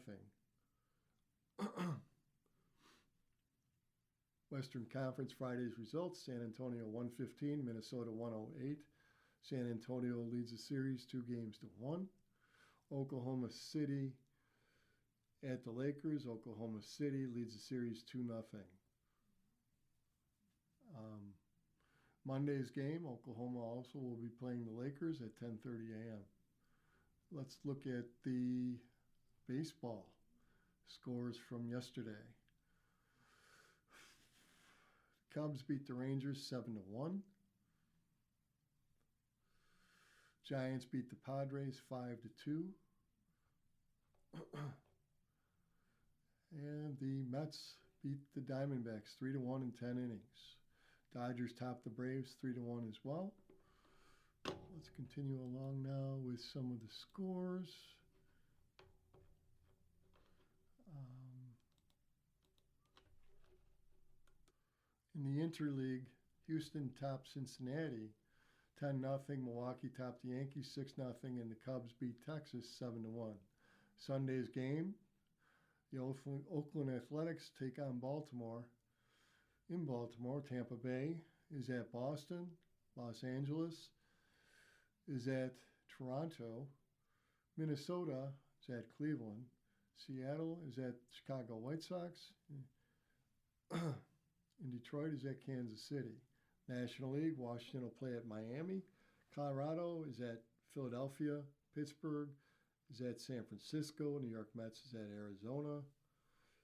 Western Conference Friday's results: San Antonio 115, Minnesota 108. San Antonio leads the series 2-1. Oklahoma City at the Lakers. Oklahoma City leads the series 2-0. Monday's game, Oklahoma also will be playing the Lakers at 10:30 a.m. Let's look at the baseball scores from yesterday. Cubs beat the Rangers 7-1. Giants beat the Padres 5-2. And the Mets beat the Diamondbacks 3-1 in 10 innings. Dodgers topped the Braves 3-1 as well. Let's continue along now with some of the scores. In the Interleague, Houston topped Cincinnati 10-0. Milwaukee topped the Yankees 6-0, and the Cubs beat Texas 7-1. Sunday's game, the Oakland Athletics take on Baltimore. In Baltimore, Tampa Bay is at Boston. Los Angeles is at Toronto. Minnesota is at Cleveland. Seattle is at Chicago White Sox. And Detroit is at Kansas City. National League, Washington will play at Miami. Colorado is at Philadelphia. Pittsburgh is at San Francisco. New York Mets is at Arizona.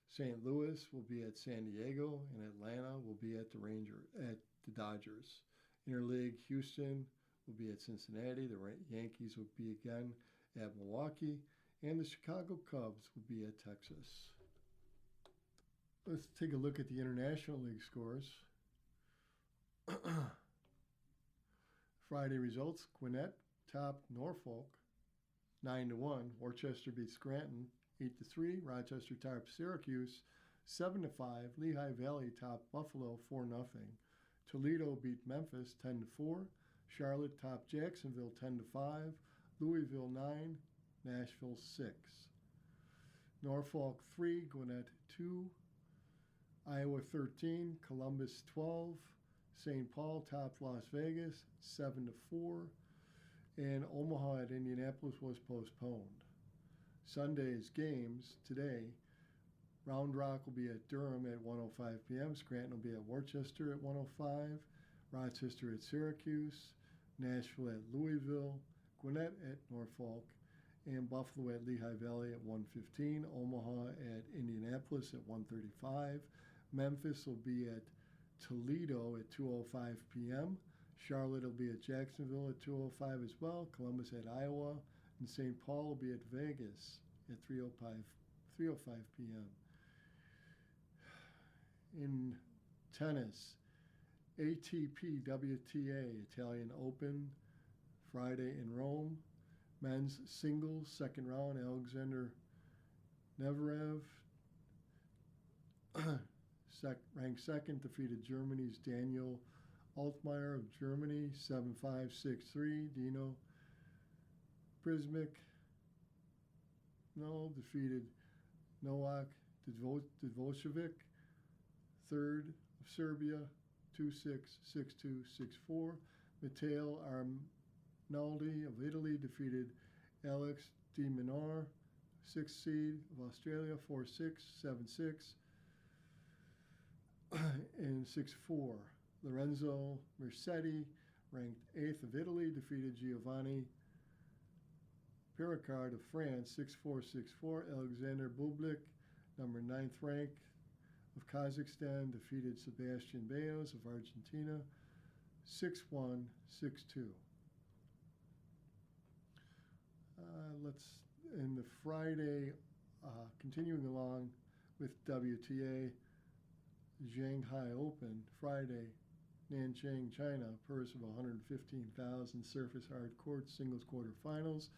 St. Louis will be at San Diego, and Atlanta will be at the Dodgers. Interleague, Houston will be at Cincinnati. The Yankees will be again at Milwaukee, and the Chicago Cubs will be at Texas. Let's take a look at the International League scores. Friday results: Gwinnett topped Norfolk 9-1. Worcester beat Scranton 8-3. Rochester topped Syracuse 7-5. Lehigh Valley topped Buffalo 4-0. Toledo beat Memphis 10-4. Charlotte topped Jacksonville 10-5. Louisville 9. Nashville 6. Norfolk 3. Gwinnett 2. Iowa 13. Columbus 12. St. Paul topped Las Vegas 7-4. And Omaha at Indianapolis was postponed. Sunday's games today: Round Rock will be at Durham at 1:05 p.m. Scranton will be at Worcester at 1:05. Rochester at Syracuse. Nashville at Louisville. Gwinnett at Norfolk. And Buffalo at Lehigh Valley at 1:15. Omaha at Indianapolis at 1:35. Memphis will be at Toledo at 2:05 p.m. Charlotte will be at Jacksonville at 2:05 as well. Columbus at Iowa. And St. Paul will be at Vegas at 3:05 p.m. In tennis, ATP WTA Italian Open, Friday in Rome. Men's singles, second round, Alexander Zverev, ranked second, defeated Germany's Daniel Altmaier of Germany 7-5, 6-3. Dino Prismic defeated Novak Dvojevic, third of Serbia 2-6, 6-2, 6-4. Matteo Arnaldi of Italy defeated Alex de Minaur, sixth seed of Australia 4-6, 7-6, and 6-4. Lorenzo Mercetti, ranked 8th of Italy, defeated Giovanni Pericard of France 6-4, 6-4. Alexander Bublik, number 9th rank of Kazakhstan, defeated Sebastian Baez of Argentina 6-1, 6-2. In the Friday, continuing along with WTA, Shanghai Open, Friday, Nanchang, China, purse of 115,000, surface hard court singles quarterfinals.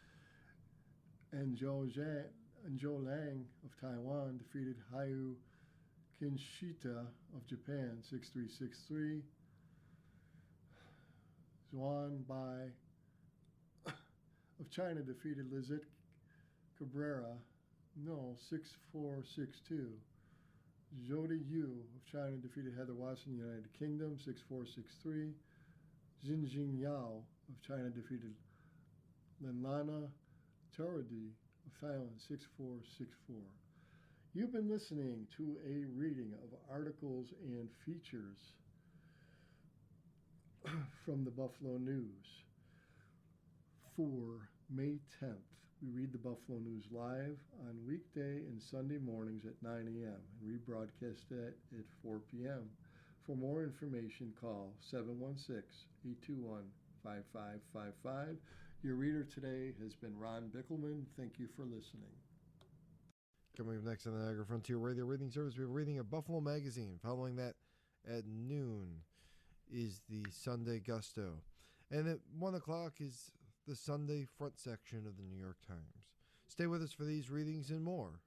And Zhou Lang of Taiwan defeated Hayu Kinshita of Japan 6-3, 6-3. Zhuan Bai of China defeated Lizette Cabrera, 6-4, 6-2. Jodi Yu of China defeated Heather Watson, United Kingdom, 6-4, 6-3. Xinjing Yao of China defeated Lenlana Torodi of Thailand, 6-4, 6-4. You've been listening to a reading of articles and features from the Buffalo News for May 10th. We read the Buffalo News live on weekday and Sunday mornings at 9 a.m. and rebroadcast it at 4 p.m. For more information, call 716-821-5555. Your reader today has been Ron Bickelman. Thank you for listening. Coming up next on the Niagara Frontier Radio Reading Service, we have a reading of Buffalo Magazine. Following that at noon is the Sunday Gusto. And at 1 o'clock is the Sunday front section of the New York Times. Stay with us for these readings and more.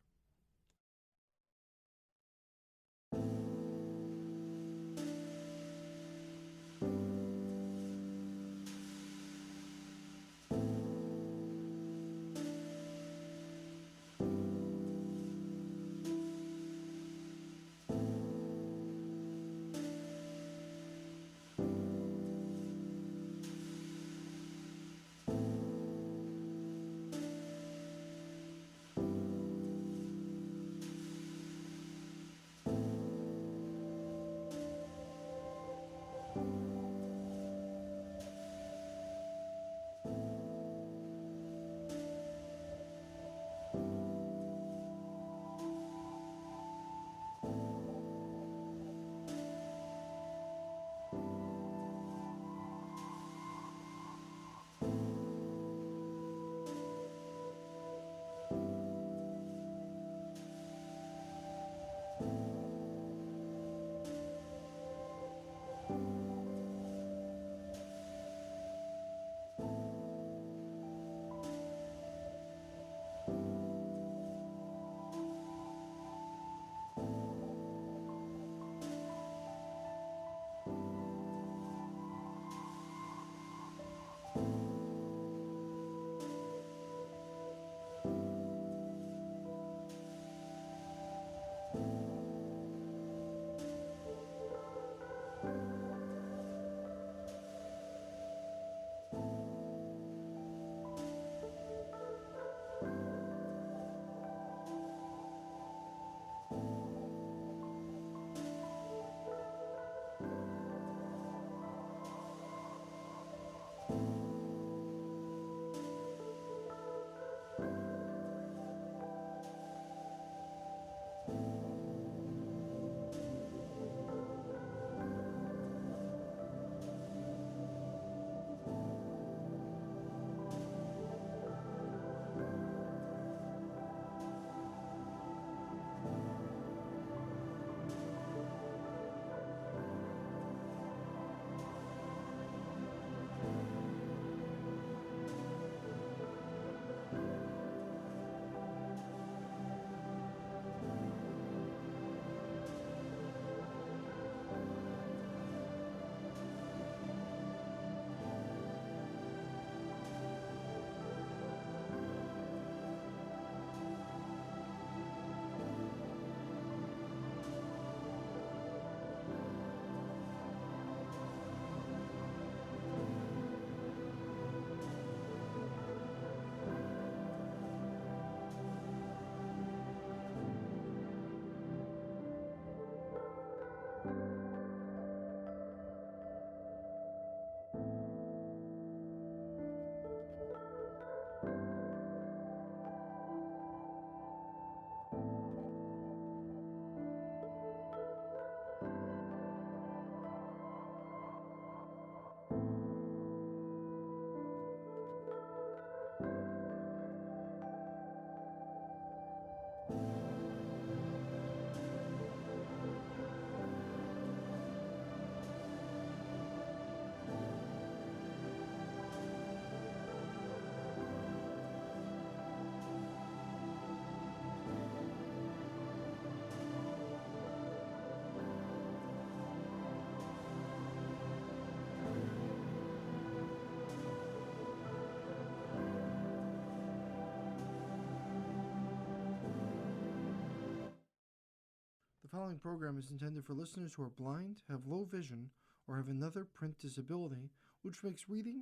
following program is intended for listeners who are blind, have low vision, or have another print disability, which makes reading